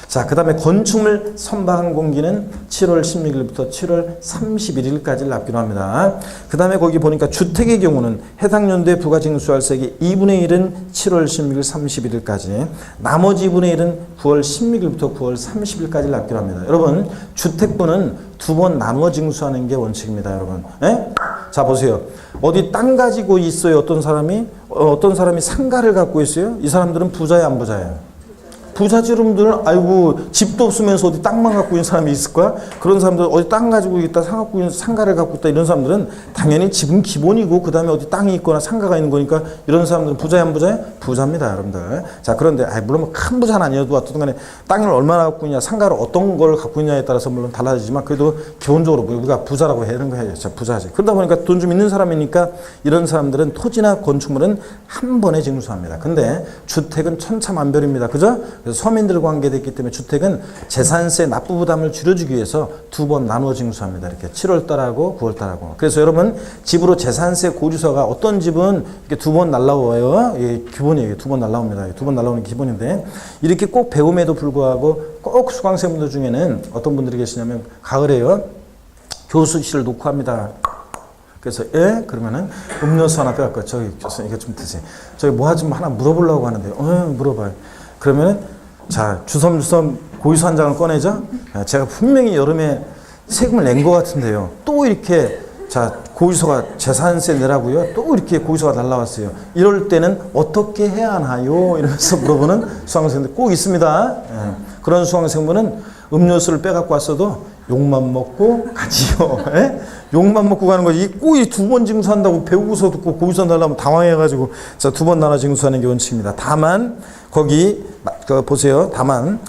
자, 그 다음에 건축물 선박한 공기는 7월 16일부터 7월 31일까지를 납기로 합니다. 그 다음에 거기 보니까 주택의 경우는 해당 연도에 부가징수할세액이 2분의 1은 7월 16일 31일까지 나머지 2분의 1은 9월 16일부터 9월 30일까지를 납기로 합니다. 여러분 주택분은 두 번 나누어 징수하는 게 원칙입니다. 여러분. 에? 자, 보세요. 어디 땅 가지고 있어요. 어떤 사람이 상가를 갖고 있어요. 이 사람들은 부자예요, 안 부자예요? 부자지. 여러분들은 아이고 집도 없으면서 어디 땅만 갖고 있는 사람이 있을 거야? 그런 사람들 어디 땅 가지고 있다, 상가를 갖고 있다 이런 사람들은 당연히 집은 기본이고 그 다음에 어디 땅이 있거나 상가가 있는 거니까 이런 사람들은 부자야 안 부자야? 부자입니다, 여러분들. 자, 그런데 물론 큰 부자는 아니어도 어떤 간에 땅을 얼마나 갖고 있냐, 상가를 어떤 걸 갖고 있냐에 따라서 물론 달라지지만 그래도 기본적으로 우리가 부자라고 해야 하는 거 해야죠. 부자지. 그러다 보니까 돈 좀 있는 사람이니까 이런 사람들은 토지나 건축물은 한 번에 징수합니다. 근데 주택은 천차만별입니다. 그죠? 그래서 서민들과 관계됐기 때문에 주택은 재산세 납부 부담을 줄여주기 위해서 두 번 나누어 징수합니다. 이렇게 7월달하고 9월달하고. 그래서 여러분 집으로 재산세 고지서가 어떤 집은 이렇게 두 번 날라와요. 이게 기본이에요. 두 번 날라옵니다. 두 번 날라오는 게 기본인데 이렇게 꼭 배움에도 불구하고 꼭 수강생분들 중에는 어떤 분들이 계시냐면 가을에요. 교수실을 놓고 합니다. 그래서 그러면은 음료수 하나 빼갖고 저기 교수님 이거 좀 드세요. 저기 뭐 하나 물어보려고 하는데요. 물어봐요. 그러면은 자 주섬주섬 고의수 한 장을 꺼내죠. 제가 분명히 여름에 세금을 낸 것 같은데요. 또 이렇게 자 고의서가 재산세 내라고요. 또 이렇게 고의서가 날라왔어요. 이럴 때는 어떻게 해야 하나요? 이러면서 물어보는 수강생들 꼭 있습니다. 예. 그런 수강생분은 음료수를 빼갖고 왔어도 욕만 먹고 가지요. 예? 욕만 먹고 가는 거지. 꼭 이 두 번 징수한다고 배우고서 듣고 고의서 날라면 당황해가지고 자, 두 번 나눠 징수하는 게 원칙입니다. 다만 거기 보세요. 다만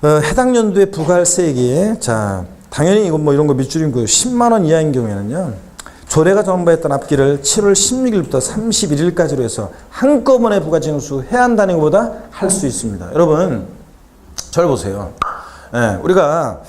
해당 연도에 부과할 세액이 자 당연히 이건 뭐 이런 거 밑줄인 거 10만 원 이하인 경우에는요. 조례가 정한 바에 따른 납기를 7월 16일부터 31일까지로 해서 한꺼번에 부가징수해야 한다는 것보다 할 수 있습니다. 여러분 잘 보세요. 예, 우리가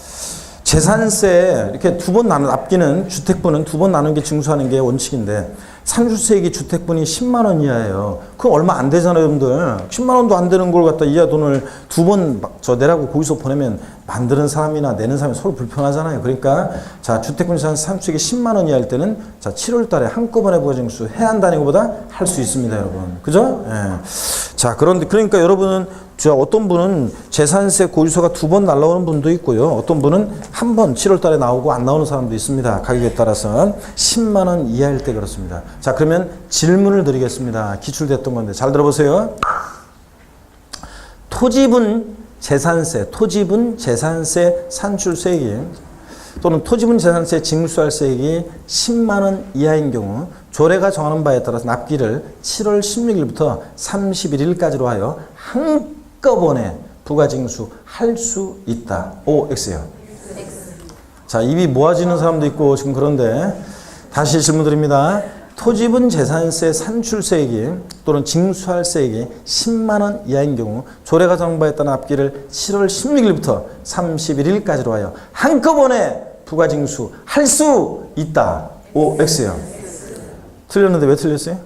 재산세 이렇게 두 번 나눠 납기는 주택분은 두 번 나눈 게 징수하는 게 원칙인데 상주세액이 주택분이 10만 원 이하예요. 그거 얼마 안 되잖아요, 여러분들. 10만 원도 안 되는 걸 갖다 이하 돈을 두 번 저 내라고 고의서 보내면 만드는 사람이나 내는 사람이 서로 불편하잖아요. 그러니까 자 주택분 상주세액이 10만 원 이하일 때는 자 7월 달에 한꺼번에 부가징수 해야 한다는 것보다 할 수 있습니다, 여러분. 그죠? 예. 자 그런데 그러니까 여러분은 저 어떤 분은 재산세 고의서가 두 번 날라오는 분도 있고요. 어떤 분은 한 번 7월 달에 나오고 안 나오는 사람도 있습니다. 가격에 따라서 10만 원 이하일 때 그렇습니다. 자 그러면 질문을 드리겠습니다. 기출됐던 건데 잘 들어보세요. 토지분 재산세 산출세액이 또는 토지분 재산세 징수할 세액이 10만 원 이하인 경우 조례가 정하는 바에 따라서 납기를 7월 16일부터 31일까지로 하여 한꺼번에 부가징수할 수 있다. O, X요. 자, 입이 모아지는 사람도 있고 지금 그런데 다시 질문 드립니다. 토지분 재산세 산출세액이 또는 징수할 세액이 10만 원 이하인 경우 조례가 정한 바에 따른 납기를 7월 16일부터 31일까지로 하여 한꺼번에 부가징수할 수 있다. O, X요. 틀렸는데 왜 틀렸어요?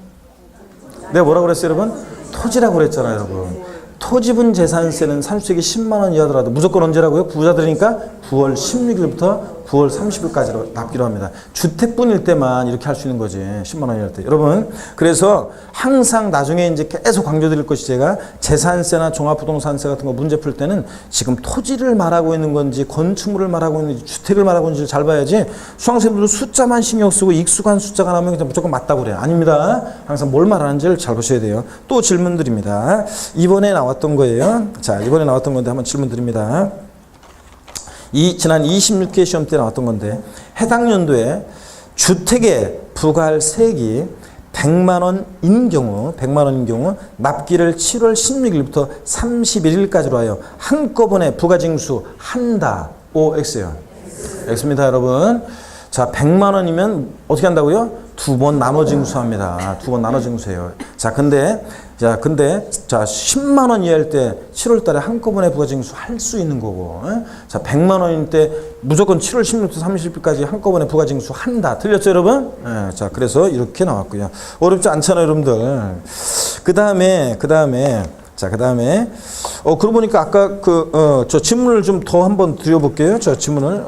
내가 뭐라고 그랬어요, 여러분? 토지라고 그랬잖아요, 여러분. 토지분 재산세는 산출세액이 10만 원 이하더라도 무조건 언제라고요? 부자들이니까 9월 16일부터 9월 30일까지로 납기로 합니다. 주택분일 때만 이렇게 할 수 있는 거지. 10만 원일 때. 여러분, 그래서 항상 나중에 이제 계속 강조드릴 것이 제가 재산세나 종합부동산세 같은 거 문제 풀 때는 지금 토지를 말하고 있는 건지 건축물을 말하고 있는지 주택을 말하고 있는지 잘 봐야지 수강생들도 숫자만 신경 쓰고 익숙한 숫자가 나오면 그냥 무조건 맞다고 그래요. 아닙니다. 항상 뭘 말하는지를 잘 보셔야 돼요. 또 질문 드립니다. 이번에 나왔던 거예요. 자, 이번에 나왔던 건데 한번 질문 드립니다. 지난 26회 시험 때 나왔던 건데 해당 연도에 주택에 부과할 세액이 100만 원인 경우 납기를 7월 16일부터 31일까지로 하여 한꺼번에 부가징수한다. O, X요. X입니다, 여러분. 자, 100만 원이면 어떻게 한다고요? 두 번 나눠 징수합니다. 두 번 나눠 징수해요. 자, 근데 10만 원 이하일 때 7월 달에 한꺼번에 부가징수 할 수 있는 거고. 자, 100만 원일 때 무조건 7월 16일부터 30일까지 한꺼번에 부가징수 한다. 틀렸죠, 여러분? 자, 그래서 이렇게 나왔고요. 어렵지 않잖아요, 여러분들. 그다음에 그러고 보니까 아까 저 질문을 좀 더 한번 드려볼게요. 저 질문을,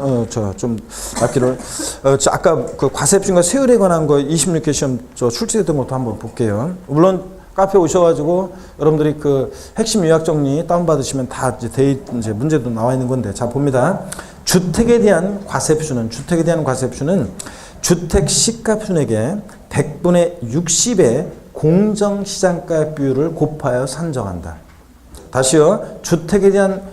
아까 그 과세표준과 세율에 관한 거 26회 시험 출제됐던 것도 한번 볼게요. 물론 카페 오셔가지고 여러분들이 그 핵심 요약 정리 다운받으시면 다 이제 문제도 나와 있는 건데 자, 봅니다. 주택에 대한 과세표준은 주택 시가표준액의 100분의 60의 공정시장가 비율을 곱하여 산정한다. 다시요. 주택에 대한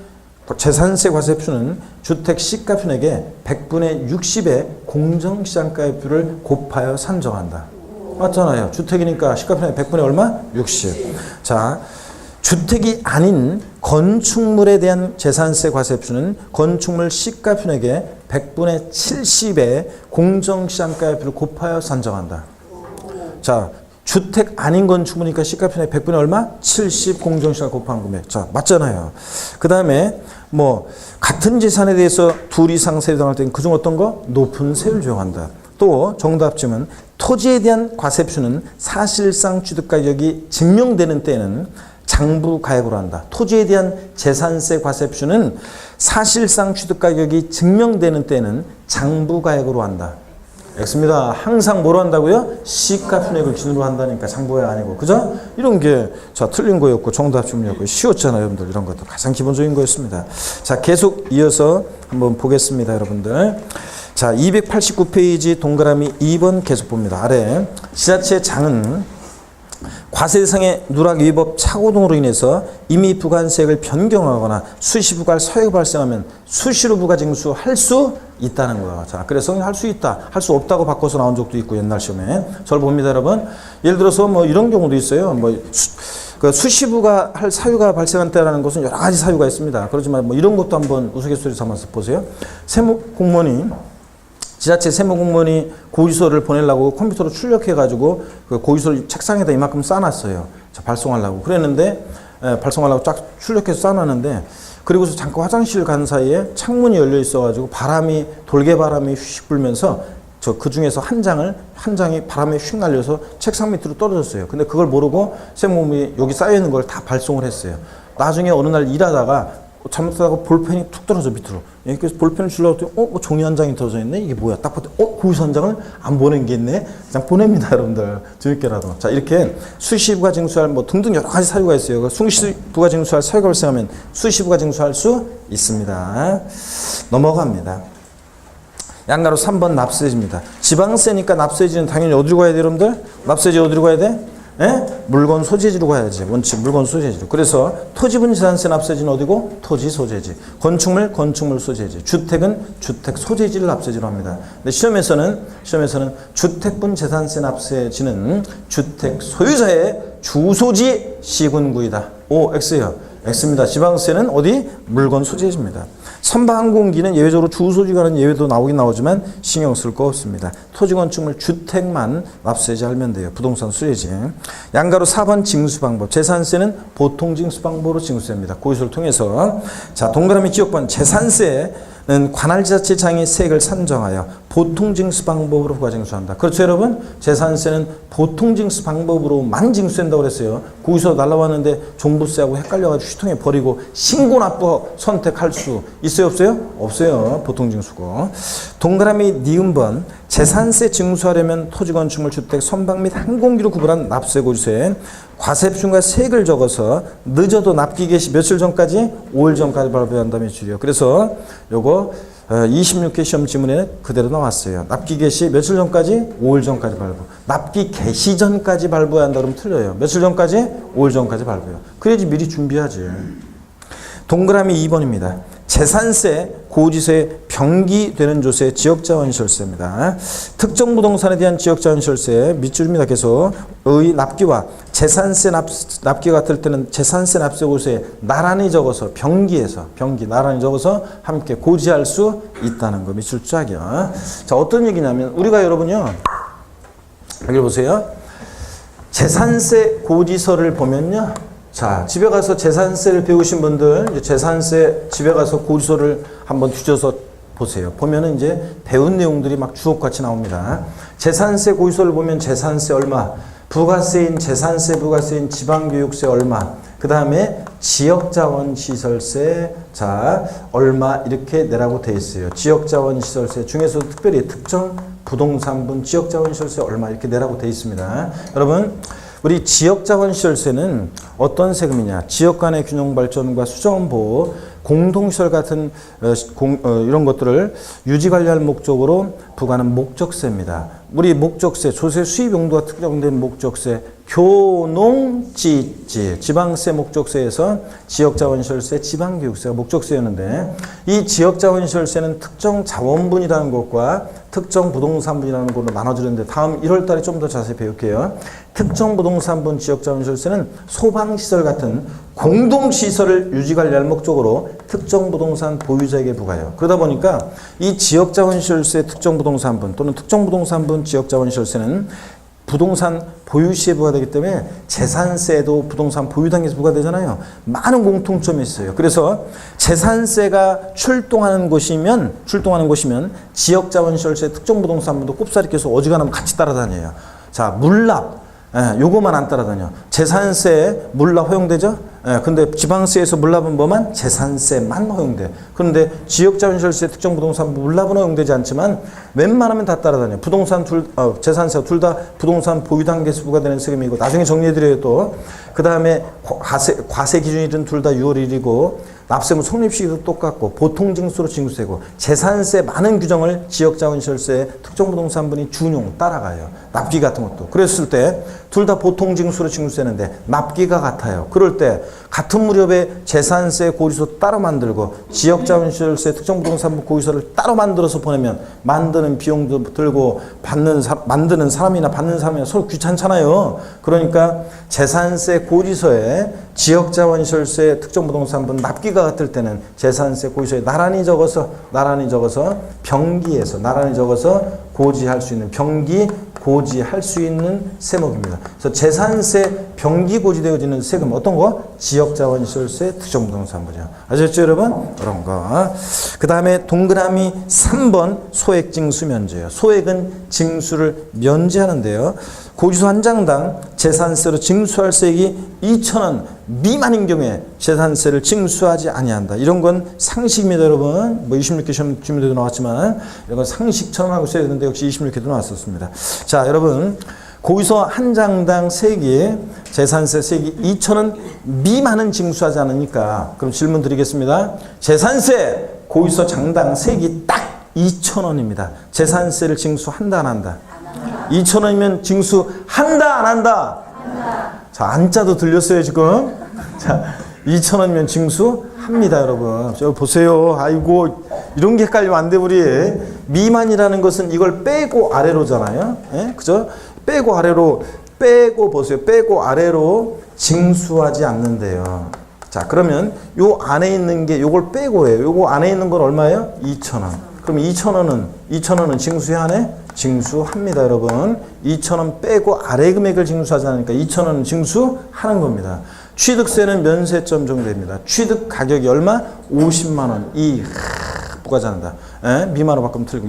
재산세 과세표준은 주택 시가표준액의 100분의 60의 공정시장가 비율을 곱하여 산정한다. 맞잖아요. 주택이니까 시가표준액 100분의 얼마? 60. 자, 주택이 아닌 건축물에 대한 재산세 과세표준은 건축물 시가표준액의 100분의 70의 공정시장가 비율을 곱하여 산정한다. 자, 주택 아닌 건축물이니까 시가표준액 100분의 얼마? 70 공정시장 곱한 금액. 자, 맞잖아요. 그 다음에 뭐 같은 재산에 대해서 둘 이상 세율 정할 때는 그중 어떤 거? 높은 세율을 적용한다. 또 정답지문 토지에 대한 과세표준은 사실상 취득가격이 증명되는 때는 장부가액으로 한다. 토지에 대한 재산세 과세표준은 사실상 취득가격이 증명되는 때는 장부가액으로 한다. X입니다. 항상 뭐로 한다고요? 시가순액을 기준으로 한다니까 장부가 아니고. 그죠? 이런 게 자 틀린 거였고 정답 주문이었고 쉬웠잖아요. 여러분들. 이런 것도 가장 기본적인 거였습니다. 자 계속 이어서 한번 보겠습니다. 여러분들. 자 289페이지 동그라미 2번 계속 봅니다. 아래 지자체 장은 과세 대상의 누락 위법 착오 등으로 인해서 임의 부과세액을 변경하거나 수시 부과할 사유가 발생하면 수시로 부과 징수할 수 있다는 거예요. 자, 그래서 할 수 있다, 할 수 없다고 바꿔서 나온 적도 있고 옛날 시험에 저를 봅니다, 여러분. 예를 들어서 뭐 이런 경우도 있어요. 수시 부과할 사유가 발생한 때라는 것은 여러 가지 사유가 있습니다. 그렇지만 뭐 이런 것도 한번 우스갯소리 삼아서 보세요. 세무공무원이 지자체 세무공무원이 고지서를 보내려고 컴퓨터로 출력해가지고 그 고지서를 책상에다 이만큼 쌓아놨어요. 자, 발송하려고. 그랬는데, 발송하려고 쫙 출력해서 쌓아놨는데, 그리고서 잠깐 화장실 간 사이에 창문이 열려 있어가지고 돌개바람이 휙 불면서 그 중에서 한 장이 바람에 휙 날려서 책상 밑으로 떨어졌어요. 근데 그걸 모르고 세무공무원이 여기 쌓여있는 걸 다 발송을 했어요. 나중에 어느 날 일하다가 잘못하다가 볼펜이 툭 떨어져 밑으로. 그래서 볼펜을 주려고 했더니 뭐 종이 한 장이 떨어져 있네? 이게 뭐야? 딱 봤더니 고지서 한 장을 안 보낸 게 있네? 그냥 보냅니다, 여러분들. 뒤늦게라도. 자, 이렇게 수시부가 징수할 뭐 등등 여러 가지 사유가 있어요. 수시부가 징수할 사유가 발생하면 수시부가 징수할 수 있습니다. 넘어갑니다. 양가로 3번 납세지입니다. 지방세니까 납세지는 당연히 어디로 가야 돼, 여러분들? 납세지 어디로 가야 돼? 예? 물건 소재지로 가야지. 원칙 물건 소재지로. 그래서 토지분 재산세 납세지는 어디고? 토지 소재지. 건축물 건축물 소재지. 주택은 주택 소재지를 납세지로 합니다. 근데 시험에서는 주택분 재산세 납세지는 주택 소유자의 주소지 시군구이다. 오, X예요. X입니다. 지방세는 어디? 물건 소재지입니다. 선박항공기는 예외적으로 주소지가 하는 예외도 나오긴 나오지만 신경 쓸 거 없습니다. 토지 건축물 주택만 납세지 하면 돼요. 부동산 수혜지. 양가로 4번 징수방법. 재산세는 보통 징수방법으로 징수됩니다. 고지서를 통해서. 자, 동그라미 지역번 재산세는 관할지자체장이 세액을 산정하여 보통징수 방법으로 부과징수한다. 그렇죠, 여러분? 재산세는 보통징수 방법으로만 징수된다고 그랬어요. 고지서 날라왔는데 종부세하고 헷갈려가지고 휴통에 버리고 신고납부 선택할 수 있어요, 없어요? 없어요. 보통징수고. 동그라미 니은번 재산세 징수하려면 토지건축물 주택 선박 및 항공기로 구분한 납세고지서에 과세표준과 세액을 적어서 늦어도 납기 개시 며칠 전까지? 5일 전까지 발부해야 한다며 주죠. 그래서 요거 26회 시험 지문에 그대로 나왔어요. 납기 개시 며칠 전까지? 5일 전까지 발부. 납기 개시 전까지 발부해야 한다 그러면 틀려요. 며칠 전까지? 5일 전까지 발부해요. 그래야지 미리 준비하지. 동그라미 2번입니다. 재산세, 고지서의 병기되는 조세, 지역자원시설세입니다. 특정 부동산에 대한 지역자원시설세 밑줄입니다. 계속 의 납기와 재산세 납기가 같을 때는 재산세 납세 고지서에 나란히 적어서 병기에서 나란히 적어서 함께 고지할 수 있다는 거 밑줄 쫙이요. 자, 어떤 얘기냐면 우리가 여러분요 여기 보세요. 재산세 고지서를 보면요. 자, 집에 가서 재산세를 배우신 분들, 이제 재산세 집에 가서 고지서를 한번 뒤져서 보세요. 보면은 이제 배운 내용들이 막 주옥같이 나옵니다. 재산세 고지서를 보면 재산세 얼마, 부가세인 재산세 부가세인 지방교육세 얼마, 그 다음에 지역자원시설세 자 얼마 이렇게 내라고 돼 있어요. 지역자원시설세 중에서도 특별히 특정 부동산분 지역자원시설세 얼마 이렇게 내라고 돼 있습니다. 여러분 우리 지역자원시설세는 어떤 세금이냐? 지역 간의 균형 발전과 수자원 보호, 공동시설 같은 이런 것들을 유지 관리할 목적으로 부과하는 목적세입니다. 우리 목적세, 조세 수입 용도가 특정된 목적세, 교농지지, 지방세 목적세에서 지역자원시설세, 지방교육세가 목적세였는데 이 지역자원시설세는 특정 자원분이라는 것과 특정 부동산분이라는 걸로 나눠지는데 다음 1월 달에 좀 더 자세히 배울게요. 특정 부동산분 지역자원시설세는 소방시설 같은 공동시설을 유지관리할 목적으로 특정 부동산 보유자에게 부과해요. 그러다 보니까 이 지역자원시설세 특정 부동산분 또는 특정 부동산분 지역자원시설세는 부동산 보유시에 부과되기 때문에 재산세도 부동산 보유당에서 부과되잖아요. 많은 공통점이 있어요. 그래서 재산세가 출동하는 곳이면 지역자원시설세 특정 부동산분도 꼽사리 껴서 어지간하면 같이 따라다녀요. 자, 물납 요거만 안 따라다녀. 재산세 물납 허용되죠? 근데 지방세에서 물납은 뭐만? 재산세만 허용돼. 그런데 지역자본시설세 특정부동산 물납은 허용되지 않지만 웬만하면 다 따라다녀. 부동산 재산세가 둘 다 부동산 보유단계에서 부과되는 세금이고, 나중에 정리해드려요 또. 그 다음에 과세 기준일은 둘 다 6월 1일이고, 납세무 성립시기도 똑같고, 보통징수로 징수되고, 재산세 많은 규정을 지역자본시설세 특정부동산분이 준용 따라가요. 납기 같은 것도. 그랬을 때 둘 다 보통징수로 징수되는데 납기가 같아요. 그럴 때 같은 무렵에 재산세 고지서 따로 만들고 지역자본시설세 특정부동산분 고지서를 따로 만들어서 보내면 만드는 비용도 들고 만드는 사람이나 받는 사람이나 서로 귀찮잖아요. 그러니까 재산세 고지서에 지역자본시설세 특정부동산분 납기가 같을 때는 재산세 고지서에 나란히 적어서 병기에서 나란히 적어서 고지할 수 있는, 병기 고지할 수 있는 세목입니다. 그래서 재산세 병기 고지되어지는 세금 어떤 거? 지역자본시설세 특정부동산분이요. 아셨죠 여러분? 그런 거. 그 다음에 동그라미 3번 소액징수 면제예요. 소액은 징수를 면제하는데요. 고지서 한 장당 재산세로 징수할 세액이 2,000원 미만인 경우에 재산세를 징수하지 아니한다. 이런 건 상식입니다, 여러분. 뭐 26개 시험 질문에도 나왔지만 이런 건 상식처럼 하고 있어야 되는데 역시 26개도 나왔었습니다. 자, 여러분. 고지서 한 장당 세액이 재산세 세액이 2,000원 미만은 징수하지 않으니까 그럼 질문 드리겠습니다. 재산세 고지서 장당 세액이 딱 2,000원입니다. 재산세를 징수한다 안 한다? 2,000원이면 징수한다 안 한다? 자, 안짜도 들렸어요 지금. 자, 2,000원이면 징수합니다 여러분. 저 보세요. 아이고 이런 게 헷갈리면 안 돼 우리. 미만이라는 것은 이걸 빼고 아래로잖아요. 예? 그죠? 빼고 아래로 보세요. 빼고 아래로 징수하지 않는데요. 자, 그러면 요 안에 있는 게 요걸 빼고 해요. 요거 안에 있는 건 얼마예요? 2,000원. 그럼 2,000원은 징수해 안 해? 징수합니다, 여러분. 2,000원 빼고 아래 금액을 징수하지 않으니까 2,000원은 징수하는 겁니다. 취득세는 면세점 정도 됩니다. 취득 가격이 얼마? 50만 원. 부과하지 않는다. 미만으로 바꾸면 틀리고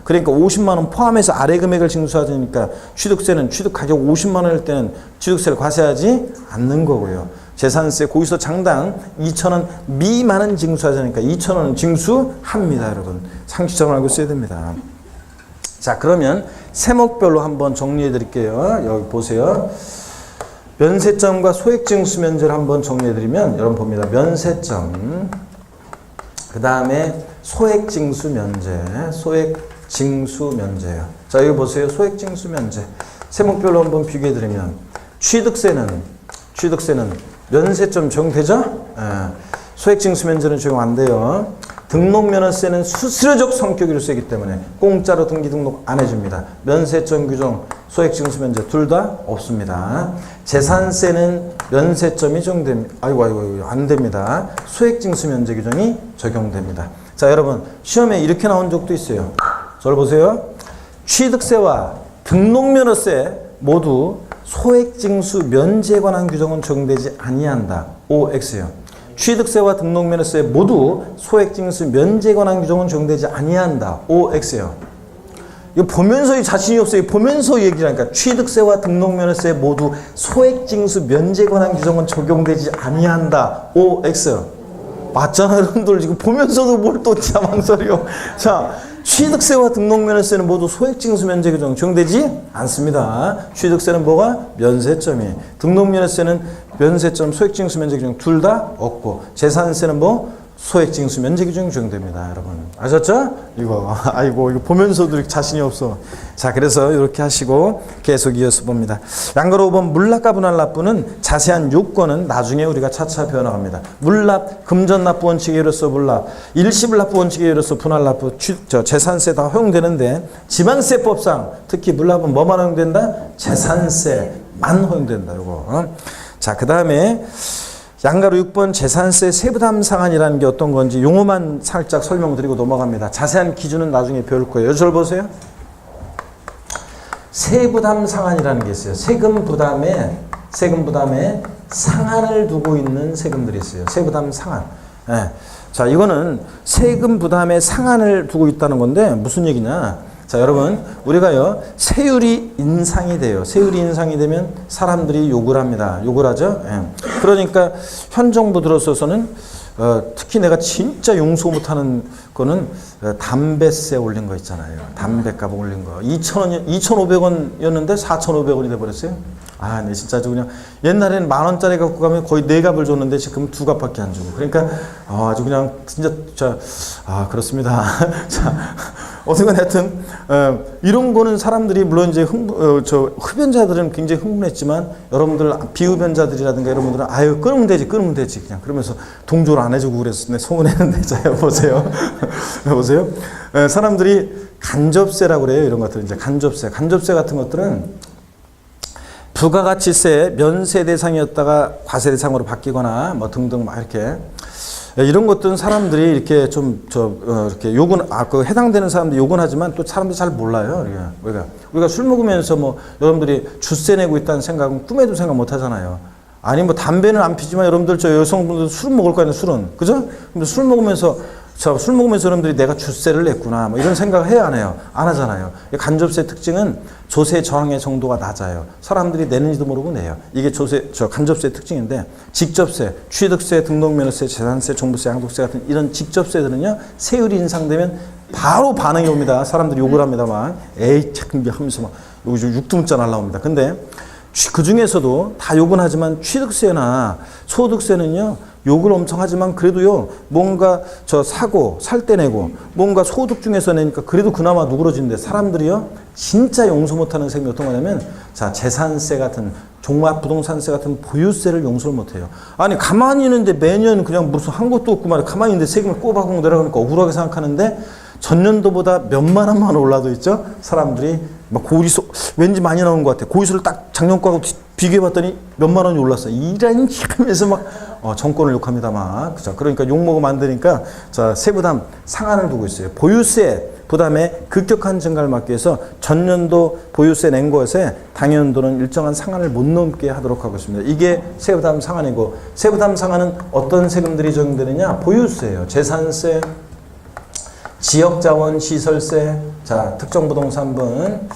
그러니까 50만 원 포함해서 아래 금액을 징수하니까 취득세는 취득 가격 50만 원일 때는 취득세를 과세하지 않는 거고요. 재산세 고지서 장당 2,000원 미만은 징수하지 않으니까 2,000원은 징수합니다, 여러분. 상식적으로 알고 있어야 됩니다. 자, 그러면 세목별로 한번 정리해 드릴게요. 여기 보세요. 면세점과 소액징수 면제를 한번 정리해 드리면 여러분 봅니다. 면세점, 그 다음에 소액징수 면제예요. 자, 여기 보세요. 소액징수 면제. 세목별로 한번 비교해 드리면 취득세는 면세점 적용되죠? 소액징수 면제는 적용 안 돼요. 등록면허세는 수수료적 성격으로 쓰이기 때문에 공짜로 등기 등록 안 해줍니다. 면세점 규정, 소액징수 면제 둘 다 없습니다. 재산세는 면세점이 적용됩니다. 아이고 안 됩니다. 소액징수 면제 규정이 적용됩니다. 자, 여러분 시험에 이렇게 나온 적도 있어요. 저를 보세요. 취득세와 등록면허세 모두 소액징수 면제에 관한 규정은 적용되지 아니한다. OX요. 취득세와 등록면허세 모두 소액징수 면제에 관한 규정은 적용되지 아니한다. OX요. 이거 보면서 자신이 없어요. 보면서 얘기하니까 취득세와 등록면허세 모두 소액징수 면제에 관한 규정은 적용되지 아니한다. OX. 맞잖아요, 여러분들. 지금 보면서도 뭘 또 망설여. 자, 취득세와 등록면허세는 모두 소액징수 면제 규정 적용되지 않습니다. 취득세는 뭐가? 면세점이. 등록면허세는 면세점, 소액징수 면제 규정 둘 다 없고, 재산세는 뭐? 소액징수 면제 규정이 적용됩니다, 여러분. 아셨죠? 이거 보면서도 이렇게 자신이 없어. 자, 그래서 이렇게 하시고 계속 이어서 봅니다. 양가로 5번 물납과 분할납부는 자세한 요건은 나중에 우리가 차차 배워나갑니다. 물납, 금전납부 원칙에 의해서 물납, 일시불납부 원칙에 의해서 분할납부, 재산세 다 허용되는데 지방세법상 특히 물납은 뭐만 허용된다? 재산세만 허용된다, 이거. 자, 그 다음에 양가로 6번 재산세 세부담 상한이라는 게 어떤 건지 용어만 살짝 설명드리고 넘어갑니다. 자세한 기준은 나중에 배울 거예요. 여기 절 보세요. 세부담 상한이라는 게 있어요. 세금 부담에 상한을 두고 있는 세금들이 있어요. 세부담 상한. 자, 이거는 세금 부담에 상한을 두고 있다는 건데 무슨 얘기냐? 자, 여러분, 우리가요, 세율이 인상이 돼요. 세율이 인상이 되면 사람들이 욕을 합니다. 욕을 하죠. 예. 그러니까 현 정부 들어서서는 특히 내가 진짜 용서 못하는 거는 담배세 올린 거 있잖아요. 담배값 올린 거. 2,500원이었는데 4,500원이 돼버렸어요. 아, 네, 진짜 아주 그냥 옛날에는 10,000원짜리 갖고 가면 거의 4값을 줬는데 지금 2값밖에 안 주고. 그러니까 아주 그냥 진짜 그렇습니다. 자, 어쨌든 하여튼 이런 거는 사람들이 물론 이제 흡연자들은 굉장히 흥분했지만 여러분들 비흡연자들이라든가 여러분들은 아유 끊으면 되지 그냥 그러면서 동조를 안 해주고 그랬어. 내 소문했는데 자 여보세요. 여보세요. 사람들이 간접세라고 그래요. 이런 것들 이제 간접세 같은 것들은 부가가치세 면세 대상이었다가 과세 대상으로 바뀌거나 뭐 등등 막 이렇게 이런 것들은 사람들이 이렇게 이렇게 욕은 그 해당되는 사람들이 욕은 하지만 또 사람들이 잘 몰라요. 우리가 술 먹으면서 뭐 여러분들이 주세 내고 있다는 생각은 꿈에도 생각 못 하잖아요. 아니 뭐 담배는 안 피지만 여러분들 저 여성분들 술 먹을 거 아니에요. 술은 그죠? 근데 술 먹으면서 여러분들이 내가 주세를 냈구나 뭐 이런 생각을 해야 안 해요. 안 하잖아요. 간접세 특징은 조세 저항의 정도가 낮아요. 사람들이 내는지도 모르고 내요. 이게 간접세 특징인데 직접세, 취득세, 등록면허세, 재산세, 종부세, 양도세 같은 이런 직접세들은요. 세율이 인상되면 바로 반응이 옵니다. 사람들이 욕을 합니다만 에이 참 하면서 막 육두문자 날라옵니다. 근데 그 중에서도 다 욕은 하지만 취득세나 소득세는요. 욕을 엄청 하지만 그래도요. 뭔가 사고 살 때 내고 뭔가 소득 중에서 내니까 그래도 그나마 누그러지는데 사람들이요. 진짜 용서 못하는 세금이 어떤 거냐면 자 재산세 같은 종합부동산세 같은 보유세를 용서를 못해요. 아니 가만히 있는데 매년 그냥 무슨 한 것도 없고 말이야. 가만히 있는데 세금을 꼬박꼬박 내려가니까 억울하게 생각하는데 전년도보다 몇만 원만 올라도 있죠. 사람들이 막 고리수 왠지 많이 나오는 것 같아. 고리수를 딱 작년 거하고 비교해봤더니 몇만 원이 올랐어. 이런 하면서 막 정권을 욕합니다만. 그죠? 그러니까 욕 먹으면 안 되니까 자 세부담 상한을 두고 있어요. 보유세 부담의 급격한 증가를 막기 위해서 전년도 보유세 낸 것에 당연도는 일정한 상한을 못 넘게 하도록 하고 있습니다. 이게 세부담 상한이고 세부담 상한은 어떤 세금들이 적용되느냐? 보유세예요. 재산세, 지역자원 시설세, 자 특정부동산분,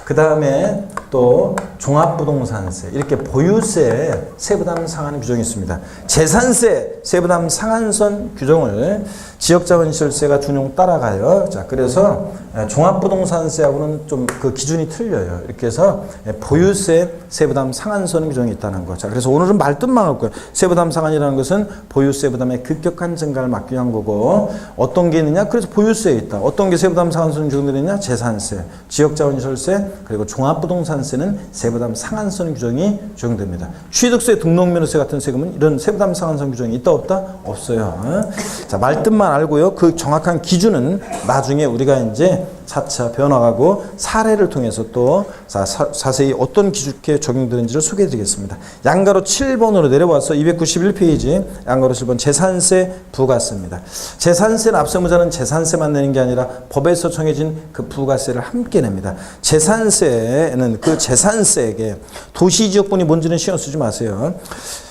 그 다음에 또 종합부동산세 이렇게 보유세 세부담 상한 규정이 있습니다. 재산세 세부담 상한선 규정을 지역자원시설세가 준용 따라가요. 자 그래서 종합부동산세하고는 좀 그 기준이 틀려요. 이렇게 해서 보유세 세부담 상한선 규정이 있다는 거. 자 그래서 오늘은 말뜻만 할 거예요. 세부담 상한이라는 것은 보유세 부담의 급격한 증가를 막기 위한 거고 어떤 게 있느냐? 그래서 보유세에 있다. 어떤 게 세부담 상한선 규정들이 있느냐? 재산세, 지역자원시설세 그리고 종합부동산세는 세부담 상한선 규정이 적용됩니다. 취득세, 등록면허세 같은 세금은 이런 세부담 상한선 규정이 있다 없다? 없어요. 자 말뜻만 알고요. 그 정확한 기준은 나중에 우리가 이제 차차 변화하고 사례를 통해서 또 자세히 어떤 기준에 적용되는지를 소개해 드리겠습니다. 양가로 7번으로 내려와서 291페이지 양가로 7번 재산세 부가세입니다. 재산세 납세무자는 재산세만 내는 게 아니라 법에서 정해진 그 부가세를 함께 냅니다. 재산세는 그 재산세에게 도시지역분이 뭔지는 신경 쓰지 마세요.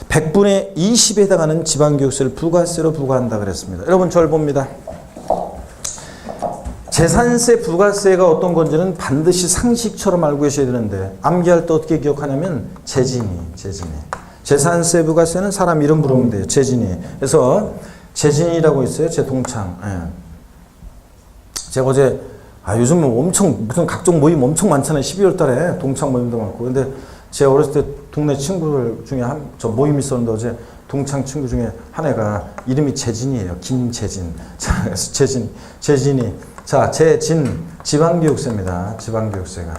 100분의 20에 해당하는 지방교육세를 부가세로 부과한다 그랬습니다. 여러분 저를 봅니다. 재산세 부가세가 어떤 건지는 반드시 상식처럼 알고 계셔야 되는데 암기할 때 어떻게 기억하냐면 재진이. 재산세 부가세는 사람 이름 부르면 돼요. 재진이. 그래서 재진이라고 있어요. 제 동창. 예. 제가 어제 요즘은 엄청 무슨 각종 모임 엄청 많잖아요. 12월 달에 동창 모임도 많고. 근데 제가 어렸을 때 동네 친구들 중에 저 모임 있었는데 어제 동창 친구 중에 한 애가 이름이 재진이에요. 김재진. 자, 그래서 재진이. 자, 재진 지방교육세입니다. 지방교육세가.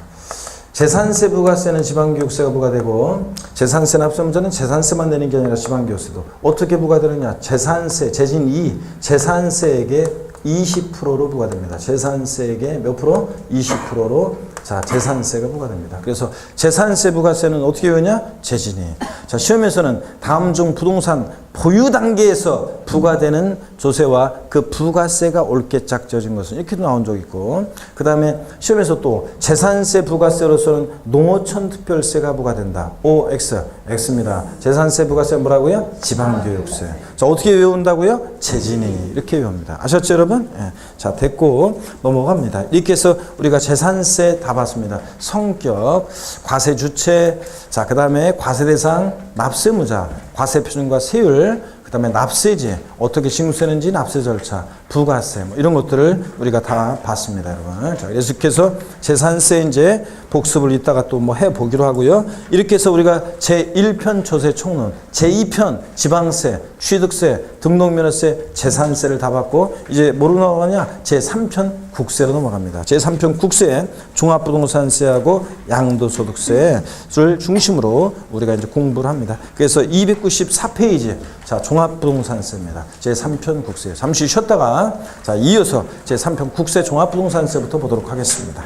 재산세 부가세는 지방교육세가 부과되고 재산세 납세무자는 재산세만 내는 게 아니라 지방교육세도 어떻게 부과되느냐? 재산세, 재진 2, 재산세에게 20%로 부과됩니다. 재산세에게 몇 프로? 20%로 자, 재산세가 부과됩니다. 그래서 재산세 부가세는 어떻게 외우냐? 재진이. 자, 시험에서는 다음 중 부동산 보유 단계에서 부과되는 조세와 그 부가세가 옳게 짝져진 것은 이렇게도 나온 적이 있고, 그 다음에 시험에서 또 재산세 부가세로서는 농어촌 특별세가 부과된다. O, X, X입니다. 재산세 부가세 뭐라고요? 지방교육세. 자, 어떻게 외운다고요? 재진이. 이렇게 외웁니다. 아셨죠, 여러분? 예. 자, 됐고 넘어갑니다. 이렇게 해서 우리가 재산세 다 봤습니다. 성격, 과세 주체, 자, 그 다음에 과세 대상, 납세무자, 과세 표준과 세율, 그 다음에 납세제, 어떻게 징수되는지 납세 절차, 부가세, 뭐 이런 것들을 우리가 다 봤습니다, 여러분. 자, 계속해서 재산세 이제 복습을 이따가 또 뭐 해보기로 하고요. 이렇게 해서 우리가 제1편 조세 총론, 제2편 지방세, 취득세, 등록면허세, 재산세를 다 봤고, 이제 뭐로 넘어가냐? 제3편 국세로 넘어갑니다. 제3편 국세, 종합부동산세하고 양도소득세를 중심으로 우리가 이제 공부를 합니다. 그래서 294페이지, 자, 종합부동산세입니다. 제3편 국세. 잠시 쉬었다가, 자, 이어서 제3편 국세 종합부동산세부터 보도록 하겠습니다.